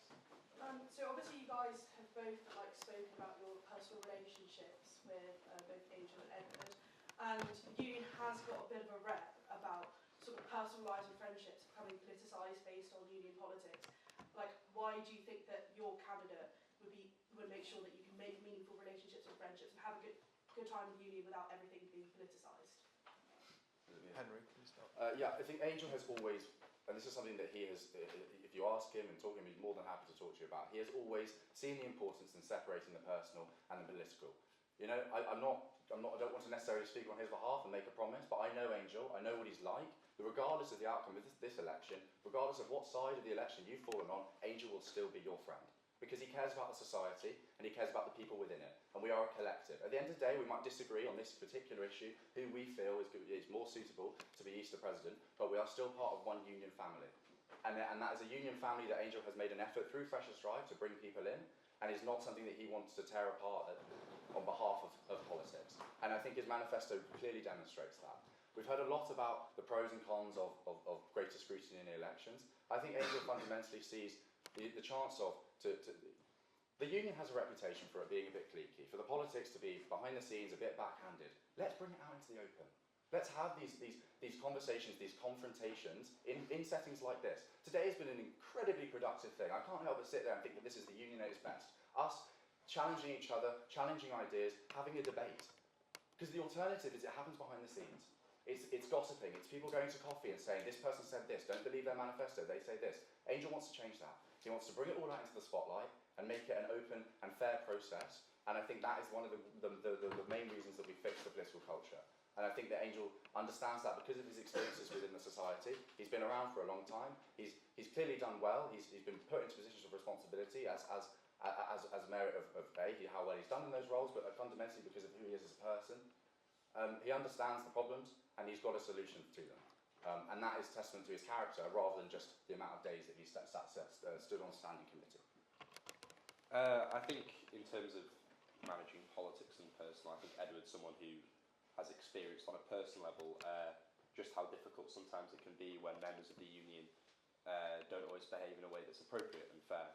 So obviously you guys have both spoken about your personal relationships with both Angel and Edward, and the union has got a bit of a rep about sort of personalising friendships becoming politicised based on union politics. Why do you think that your candidate would make sure that you can make meaningful relationships and friendships and have a good time with the union without everything being politicised? Henry, can you start? Yeah, I think Angel has always and this is something that he has, if you ask him and talk to him, he's more than happy to talk to you about. He has always seen the importance in separating the personal and the political. You know, I don't want to necessarily speak on his behalf and make a promise, but I know Angel, I know what he's like. Regardless of the outcome of this election, regardless of what side of the election you've fallen on, Angel will still be your friend. Because he cares about the society and he cares about the people within it. And we are a collective. At the end of the day, we might disagree on this particular issue, who we feel is more suitable to be Easter president, but we are still part of one union family. And that is a union family that Angel has made an effort through Freshers Drive to bring people in, and is not something that he wants to tear apart on behalf of politics. And I think his manifesto clearly demonstrates that. We've heard a lot about the pros and cons of greater scrutiny in the elections. I think Angel fundamentally sees the chance of the union has a reputation for it being a bit cliquey, for the politics to be behind the scenes, a bit backhanded. Let's bring it out into the open. Let's have these conversations, these confrontations in settings like this. Today has been an incredibly productive thing. I can't help but sit there and think that this is the union at its best. Us challenging each other, challenging ideas, having a debate. Because the alternative is it happens behind the scenes. It's gossiping, it's people going to coffee and saying, this person said this, don't believe their manifesto, they say this. Angel wants to change that. He wants to bring it all out into the spotlight and make it an open and fair process. And I think that is one of the main reasons that we fix the political culture. And I think that Angel understands that because of his experiences within the society. He's been around for a long time. He's clearly done well. He's been put into positions of responsibility as merit of pay, how well he's done in those roles, but fundamentally because of who he is as a person. He understands the problems and he's got a solution to them. And that is testament to his character rather than just the amount of days that he stood on standing committee. I think in terms of managing politics and personal, I think Edward's someone who has experienced on a personal level just how difficult sometimes it can be when members of the union don't always behave in a way that's appropriate and fair.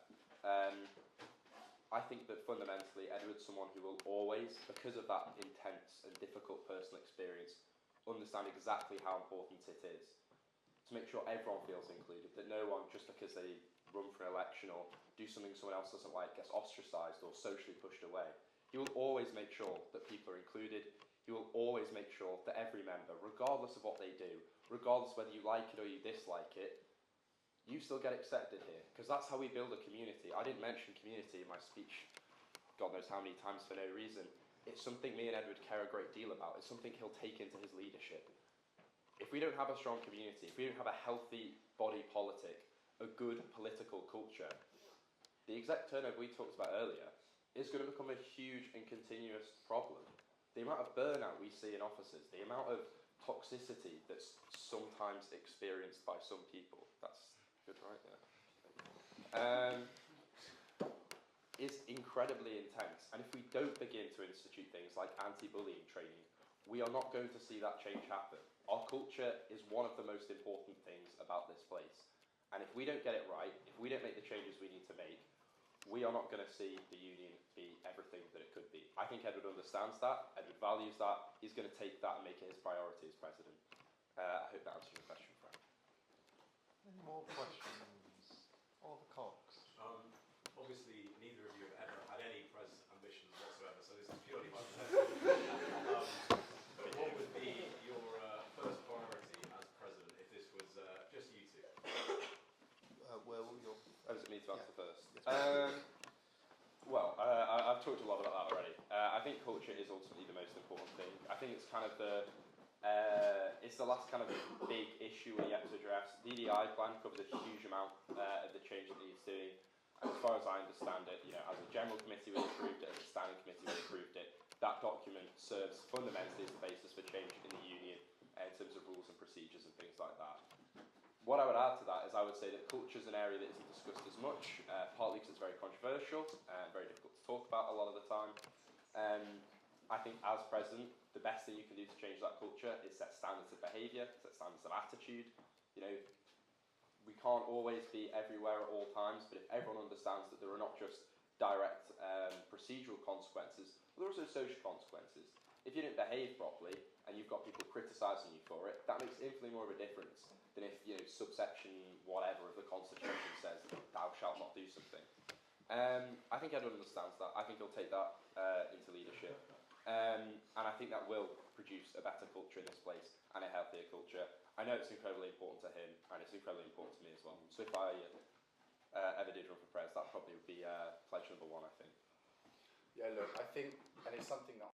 I think that fundamentally Edward's someone who will always, because of that intense and difficult personal experience, understand exactly how important it is to make sure everyone feels included, that no one, just because they run for an election or do something someone else doesn't like, gets ostracised or socially pushed away. He will always make sure that people are included. He will always make sure that every member, regardless of what they do, regardless whether you like it or you dislike it, you still get accepted here, because that's how we build a community. I didn't mention community in my speech, God knows how many times for no reason. It's something me and Edward care a great deal about. It's something he'll take into his leadership. If we don't have a strong community, if we don't have a healthy body politic, a good political culture, the exec turnover we talked about earlier is going to become a huge and continuous problem. The amount of burnout we see in offices, the amount of toxicity that's sometimes experienced by some people, that's good, right? Yeah. Is incredibly intense. And if we don't begin to institute things like anti-bullying training, we are not going to see that change happen. Our culture is one of the most important things about this place. And if we don't get it right, if we don't make the changes we need to make, we are not going to see the union be everything that it could be. I think Edward understands that, Edward values that, he's going to take that and make it his priority as president. I hope that answers your question, Frank. Any more questions? Oliver Cox. Obviously, neither of you have ever had any press ambitions whatsoever, so this is purely hypothetical. But what would be your first priority as president if this was just you two? Will, your... Oh, is it me to answer first? Well, I've talked a lot about that already. I think culture is ultimately the most important thing. I think it's kind of it's the last kind of big issue we have to address. The DDI plan covers a huge amount of the change that needs doing. And as far as I understand it, as a general committee we approved it, as a standing committee we approved it. That document serves fundamentally as the basis for change in the union in terms of rules and procedures and things like that. What I would add to that is I would say that culture is an area that isn't discussed as much, partly because it's very controversial and very difficult to talk about a lot of the time. I think as president, the best thing you can do to change that culture is set standards of behaviour, set standards of attitude. We can't always be everywhere at all times, but if everyone understands that there are not just direct procedural consequences, but there are also social consequences. If you don't behave properly and you've got people criticising you for it, that makes infinitely more of a difference than if subsection whatever of the Constitution says thou shalt not do something. I think Edward understands that. I think he'll take that into leadership. And I think think that will produce a better culture in this place and a healthier culture. I know it's incredibly important to him, and it's incredibly important to me as well. So if I ever did run for pres, that probably would be pledge number one, I think. Yeah, look, I think, and it's something that